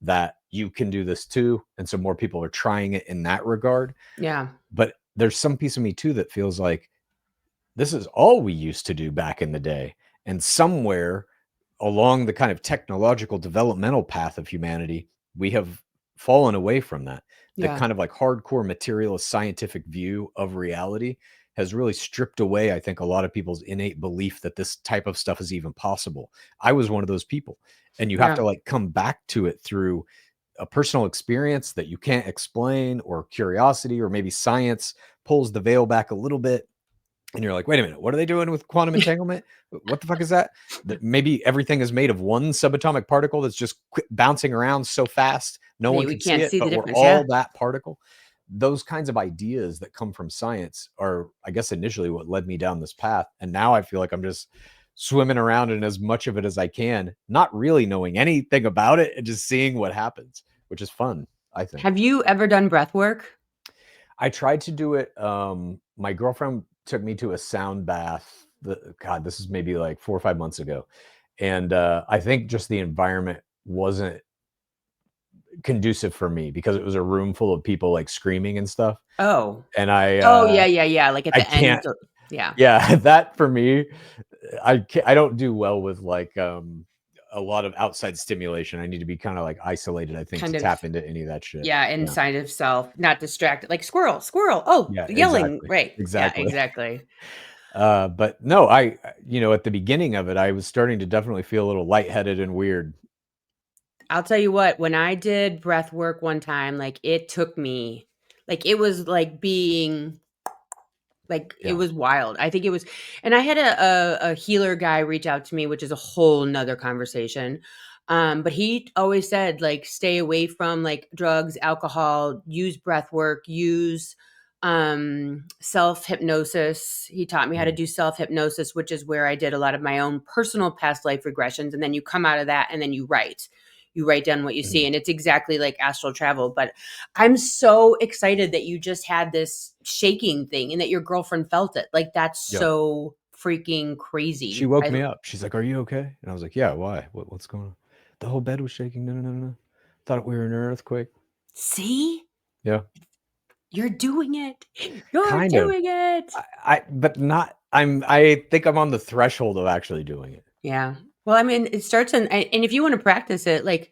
S2: that you can do this too. And so more people are trying it in that regard.
S1: Yeah.
S2: But there's some piece of me too that feels like this is all we used to do back in the day. And somewhere along the kind of technological developmental path of humanity, we have fallen away from that. The
S1: Yeah.
S2: kind of like hardcore materialist scientific view of reality has really stripped away, I think, a lot of people's innate belief that this type of stuff is even possible. I was one of those people. And you have
S1: Yeah.
S2: to like come back to it through a personal experience that you can't explain, or curiosity, or maybe science pulls the veil back a little bit and you're like, wait a minute, what are they doing with quantum entanglement? What the fuck is that? That maybe everything is made of one subatomic particle that's just bouncing around so fast no one
S1: We
S2: can see
S1: can't
S2: it,
S1: see the
S2: but we're
S1: difference. Yeah.
S2: all that particle. Those kinds of ideas that come from science are, I guess, initially what led me down this path. And now I feel like I'm just swimming around in as much of it as I can, not really knowing anything about it and just seeing what happens, which is fun, I think.
S1: Have you ever done breath work?
S2: I tried to do it. My girlfriend took me to a sound bath. God, this is maybe like 4 or 5 months ago, and I think just the environment wasn't conducive for me because it was a room full of people like screaming and stuff,
S1: Oh.
S2: and
S1: Oh, yeah, yeah, yeah. Like at
S2: I
S1: the end.
S2: can't.
S1: Yeah.
S2: Yeah, that for me, I don't do well with like a lot of outside stimulation. I need to be kind of like isolated, I think, to
S1: Kind of,
S2: tap into any of that shit.
S1: yeah,
S2: Yeah,
S1: inside of self, not distracted. Like squirrel, squirrel. Oh,
S2: yeah,
S1: yelling.
S2: exactly,
S1: Right. Yeah,
S2: exactly.
S1: exactly.
S2: But no, at the beginning of it, I was starting to definitely feel a little lightheaded and weird.
S1: I'll tell you what, when I did breath work one time, like it took me, like it was like being, like it
S2: Yeah.
S1: was wild. I think it was, and I had a healer guy reach out to me, which is a whole nother conversation. But he always said like stay away from like drugs, alcohol, use breath work, use self-hypnosis. He taught me how to
S2: Mhm.
S1: do self-hypnosis, which is where I did a lot of my own personal past life regressions. And then you come out of that and then you write. You write down what you see.
S2: Mhm.
S1: And it's exactly like astral travel. But I'm so excited that you just had this shaking thing and that your girlfriend felt it. Like that's
S2: Yep.
S1: so freaking
S2: She
S1: crazy.
S2: woke
S1: I
S2: me up. She's like, "Are you okay?" And I was like, "Yeah, why? What's going on?" The whole bed was shaking. No, no, no, no. Thought we were in an earthquake.
S1: see,
S2: Yeah,
S1: you're doing it. You're
S2: kind of.
S1: doing it.
S2: But not. I think I'm on the threshold of actually doing it.
S1: Yeah. Well, I mean, it starts in, and if you want to practice it, like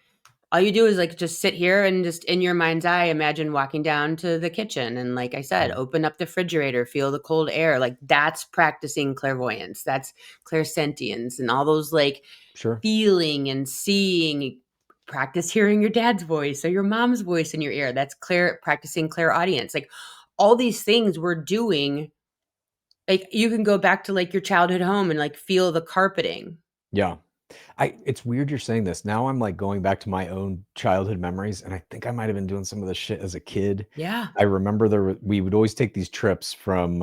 S1: all you do is like just sit here and just in your mind's eye imagine walking down to the kitchen and like I said,
S2: Mhm.
S1: open up the refrigerator, feel the cold air. Like that's practicing clairvoyance. That's clairsentience and all those like
S2: Sure.
S1: feeling and seeing. Practice hearing your dad's voice or your mom's voice in your ear. That's clear practicing clairaudience. Like all these things we're doing, like you can go back to like your childhood home and like feel the carpeting.
S2: Yeah. It's weird you're saying this. Now I'm like going back to my own childhood memories, and I think I might have been doing some of this shit as a kid.
S1: Yeah.
S2: I remember we would always take these trips from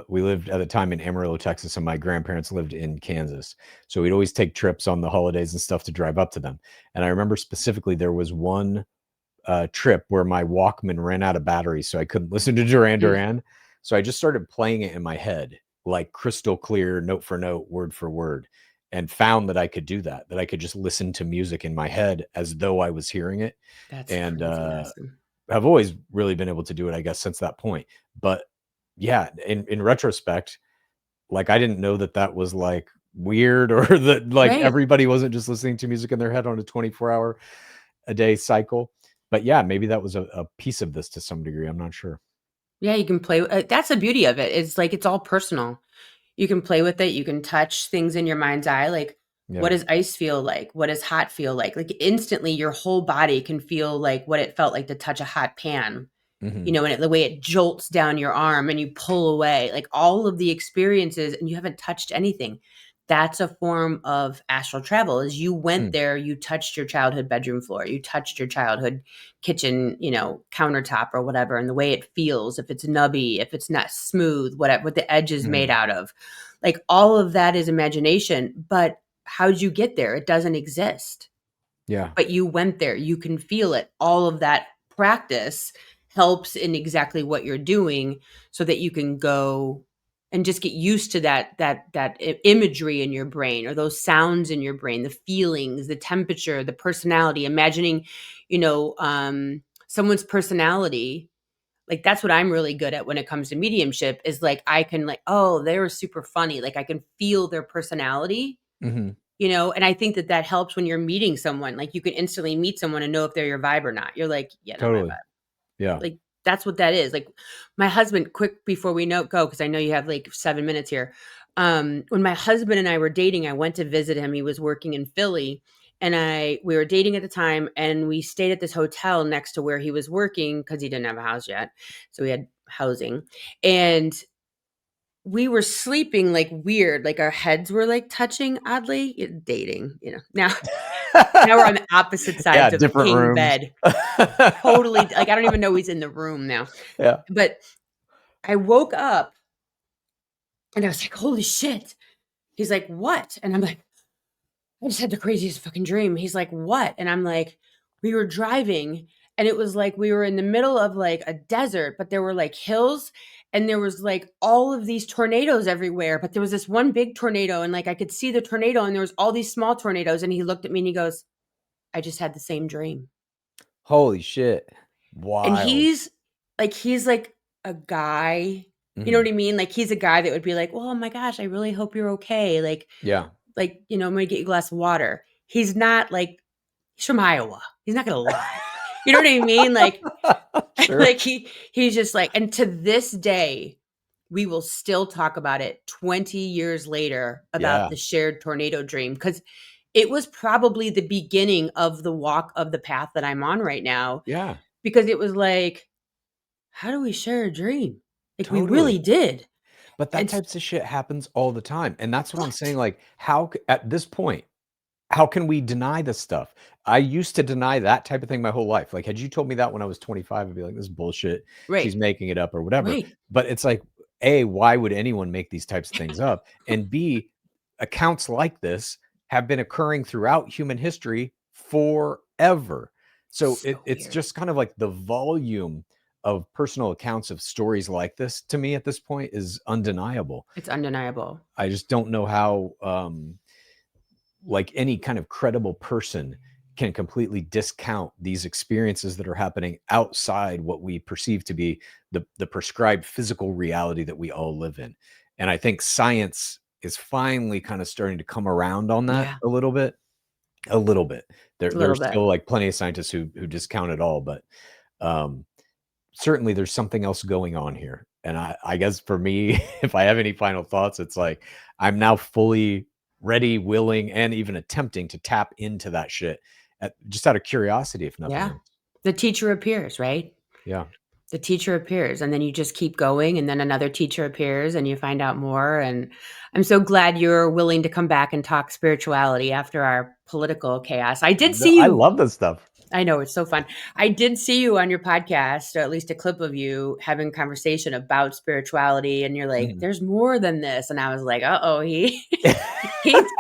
S2: we lived at the time in Amarillo, Texas, and my grandparents lived in Kansas. So we'd always take trips on the holidays and stuff to drive up to them. And I remember specifically there was one trip where my Walkman ran out of battery, so I couldn't listen to Duran
S1: Mm,
S2: Duran. So I just started playing it in my head, like crystal clear, note for note, word for word, and found that I could do that, that I could just listen to music in my head as though I was hearing it.
S1: that's
S2: And
S1: crazy awesome.
S2: I've always really been able to do it, I guess, since that point. But yeah, in retrospect, like I didn't know that that was like weird or that like
S1: Right.
S2: everybody wasn't just listening to music in their head on a 24-hour a day cycle. But yeah, maybe that was a piece of this to some degree. I'm not sure.
S1: Yeah, you can play that's the beauty of it. It's like it's all personal. You can play with it, you can touch things in your mind's eye, like, what
S2: Yeah.
S1: does ice feel like? What does hot feel like? Like, instantly, your whole body can feel like what it felt like to touch a hot pan. You
S2: Mhm.
S1: know, and the way it jolts down your arm and you pull away, like all of the experiences, and you haven't touched anything. That's a form of astral travel. Is you went
S2: Hmm.
S1: there, you touched your childhood bedroom floor, you touched your childhood kitchen, you know, countertop or whatever, and the way it feels, if it's nubby, if it's not smooth, whatever, what the edge is made
S2: Mhm.
S1: out of, like all of that is imagination. But how'd you get there? It doesn't exist,
S2: Yeah.
S1: but you went there, you can feel it. All of that practice helps in exactly what you're doing so that you can go and just get used to imagery in your brain or those sounds in your brain, the feelings, the temperature, the personality, imagining, you know, someone's personality. Like that's what I'm really good at when it comes to mediumship is like I can like, oh, they were super funny. Like I can feel their personality,
S2: Mhm.
S1: you know, and I think that that helps when you're meeting someone. Like, you can instantly meet someone and know if they're your vibe or not. You're like, "Yeah, not my
S2: Totally.
S1: vibe."
S2: Yeah.
S1: Like, that's what that is. Like, my husband quick before we know go, because I know you have, like, 7 minutes here. When my husband and I were dating, I went to visit him. He was working in Philly, and we were dating at the time, and we stayed at this hotel next to where he was working because he didn't have a house yet, so we had housing, and we were sleeping, like, weird, like, our heads were, like, touching oddly, dating, you know? Now we're on the opposite
S2: Yeah,
S1: sides of a
S2: different
S1: king
S2: rooms.
S1: bed. Totally like, I don't even know he's in the room now.
S2: Yeah.
S1: But I woke up and I was like, "Holy shit." He's like, "What?" And I'm like, "I just had the craziest fucking dream." He's like, "What?" And I'm like, "We were driving and it was like we were in the middle of, like, a desert, but there were, like, hills and there was, like, all of these tornadoes everywhere, but there was this one big tornado and, like, I could see the tornado and there was all these small tornadoes." And he looked at me and he goes, "I just had the same dream."
S2: Holy shit.
S1: And
S2: Wild.
S1: he's like a guy, you know what
S2: Mhm.
S1: I mean? Like, he's a guy that would be like, "Well, oh my gosh, I really hope you're okay."
S2: Yeah.
S1: You know, "I'm gonna get you a glass of water." He's not like he's from Iowa. He's not gonna lie. You know what I mean? Like
S2: Sure.
S1: like he's just like, and to this day, we will still talk about it 20 years later about
S2: Yeah.
S1: the shared tornado dream because it was probably the beginning of the walk of the path that I'm on right now
S2: Yeah.
S1: because it was like, how do we share a dream? Like, we really
S2: Totally.
S1: did.
S2: But that
S1: And
S2: types of shit happens all the time, and that's what I'm saying,
S1: what?
S2: like, how c at this point, how can we deny this stuff? I used to deny that type of thing my whole life. Like, had you told me that when I was 25, I'd be like, this is bullshit. She's
S1: Right.
S2: making it up or whatever.
S1: Right.
S2: But it's like, A, why would anyone make these types of things up? And B, accounts like this have been occurring throughout human history forever. So
S1: So
S2: it's
S1: weird.
S2: just kind of like the volume of personal accounts of stories like this to me at this point is undeniable.
S1: It's undeniable.
S2: I just don't know how like any kind of credible person can completely discount these experiences that are happening outside what we perceive to be the prescribed physical reality that we all live in. And I think science is finally kind of starting to come around on that
S1: Yeah.
S2: a little bit. A little bit.
S1: A little
S2: There's
S1: bit.
S2: still like plenty of scientists who discount it all, but um, certainly there's something else going on here. And I guess for me, if I have any final thoughts, it's like I'm now fully ready, willing, and even attempting to tap into that shit just out of curiosity, if nothing
S1: Yeah.
S2: else.
S1: The teacher appears, right?
S2: Yeah.
S1: The teacher appears, and then you just keep going, and then another teacher appears, and you find out more. And I'm so glad you're willing to come back and talk spirituality after our political chaos. I did
S2: No,
S1: see
S2: I
S1: you.
S2: love this stuff.
S1: I know, it's so fun. I did see you on your podcast, or at least a clip of you having conversation about spirituality, and you're like,
S2: Mhm.
S1: "There's more than this," and I was like, "Uh-oh, he's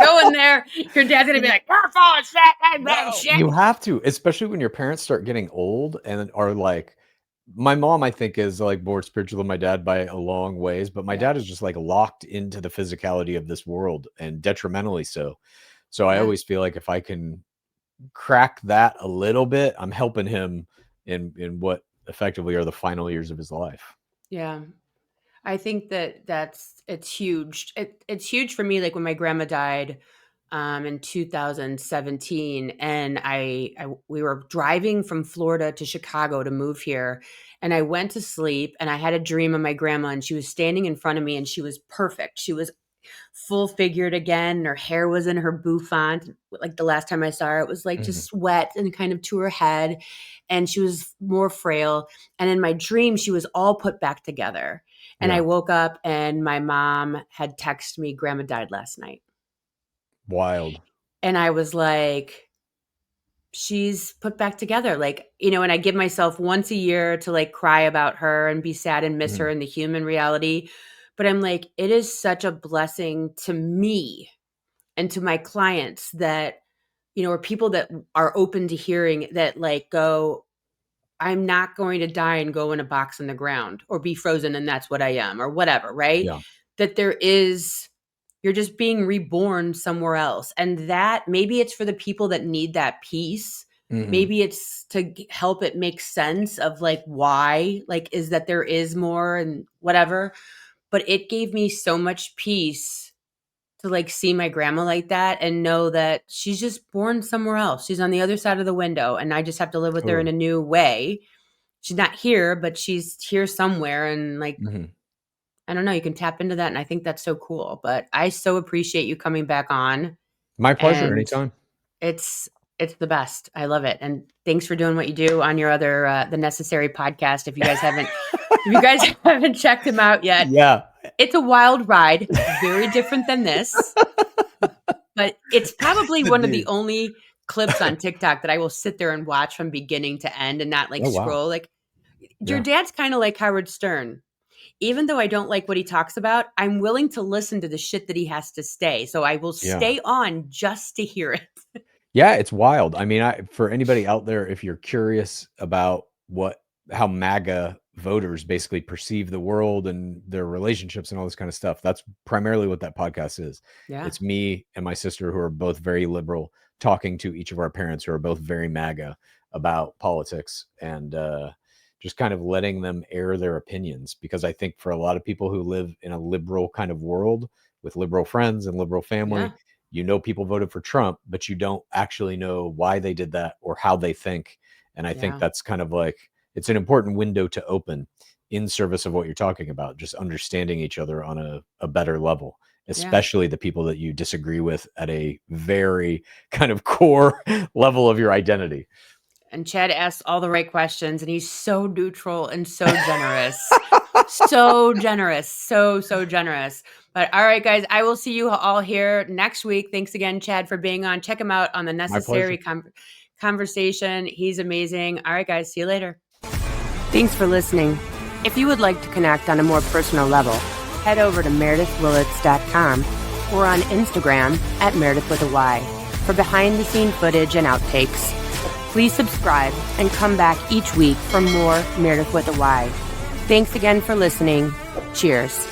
S1: going there." Your dad's gonna be like, "You're full of shit, and
S2: No,
S1: shit."
S2: you have to, especially when your parents start getting old and are like, my mom, I think, is like more spiritual than my dad by a long ways, but my
S1: Yeah,
S2: dad is just like locked into the physicality of this world and detrimentally so. So I
S1: yeah,
S2: always feel like if I can crack that a little bit, I'm helping him in what effectively are the final years of his life.
S1: yeah. I think it's huge. It's huge for me. Like when my grandma died, in 2017, and we were driving from Florida to Chicago to move here, and I went to sleep, and I had a dream of my grandma, and she was standing in front of me, and she was perfect. She was full figured again. And her hair was in her bouffant. Like the last time I saw her, it was like
S2: Mhm.
S1: just wet and kind of to her head. And she was more frail. And in my dream, she was all put back together. And I
S2: Yeah.
S1: woke up and my mom had texted me, "Grandma died last night."
S2: Wild.
S1: And I was like, she's put back together. Like, and I give myself once a year to like cry about her and be sad and miss her
S2: Mhm.
S1: in the human reality. But I'm like, it is such a blessing to me and to my clients that, or people that are open to hearing that, like, go, I'm not going to die and go in a box in the ground or be frozen and that's what I am or whatever, right?
S2: Yeah.
S1: That you're just being reborn somewhere else. And that maybe it's for the people that need that peace.
S2: Mhm.
S1: Maybe it's to help it make sense of like why, like, is that there is more and whatever. But it gave me so much peace to like see my grandma like that and know that she's just born somewhere else. She's on the other side of the window and I just have to live with her in
S2: Totally.
S1: a new way. She's not here, but she's here somewhere. And like,
S2: Mhm.
S1: I don't know, you can tap into that. And I think that's so cool. But I so appreciate you coming back on.
S2: My pleasure,
S1: And
S2: anytime.
S1: it's it's the best. I love it. And thanks for doing what you do on your other the necessary podcast. If you guys haven't checked him out yet,
S2: Yeah.
S1: it's a wild ride, very different than this. But it's probably one of the
S2: Indeed.
S1: only clips on TikTok that I will sit there and watch from beginning to end and not like
S2: Oh, wow.
S1: scroll. Like your
S2: Yeah.
S1: dad's kind of like Howard Stern. Even though I don't like what he talks about, I'm willing to listen to the shit that he has to say. So I will
S2: Yeah.
S1: stay on just to hear it.
S2: Yeah, it's wild. I mean, for anybody out there, if you're curious about how MAGA voters basically perceive the world and their relationships and all this kind of stuff, that's primarily what that podcast is.
S1: Yeah.
S2: It's me and my sister, who are both very liberal, talking to each of our parents who are both very MAGA about politics, and just kind of letting them air their opinions. Because I think for a lot of people who live in a liberal kind of world with liberal friends and liberal family,
S1: Yeah.
S2: people voted for Trump, but you don't actually know why they did that or how they think. And I think
S1: Yeah.
S2: that's kind of like, it's an important window to open in service of what you're talking about, just understanding each other on a better level,
S1: Yeah.
S2: especially the people that you disagree with at a very kind of core level of your identity.
S1: And Chad asks all the right questions, and he's so neutral and so generous. So generous. So generous. But all right, guys, I will see you all here next week. Thanks again, Chad, for being on. Check him out on the Necessary Conversation. He's amazing. All right, guys, see you later. Thanks for listening. If you would like to connect on a more personal level, head over to meredithwillits.com or on Instagram at Meredith with a Y for behind-the-scene footage and outtakes. Please subscribe and come back each week for more Meredith with a Y. Thanks again for listening. Cheers.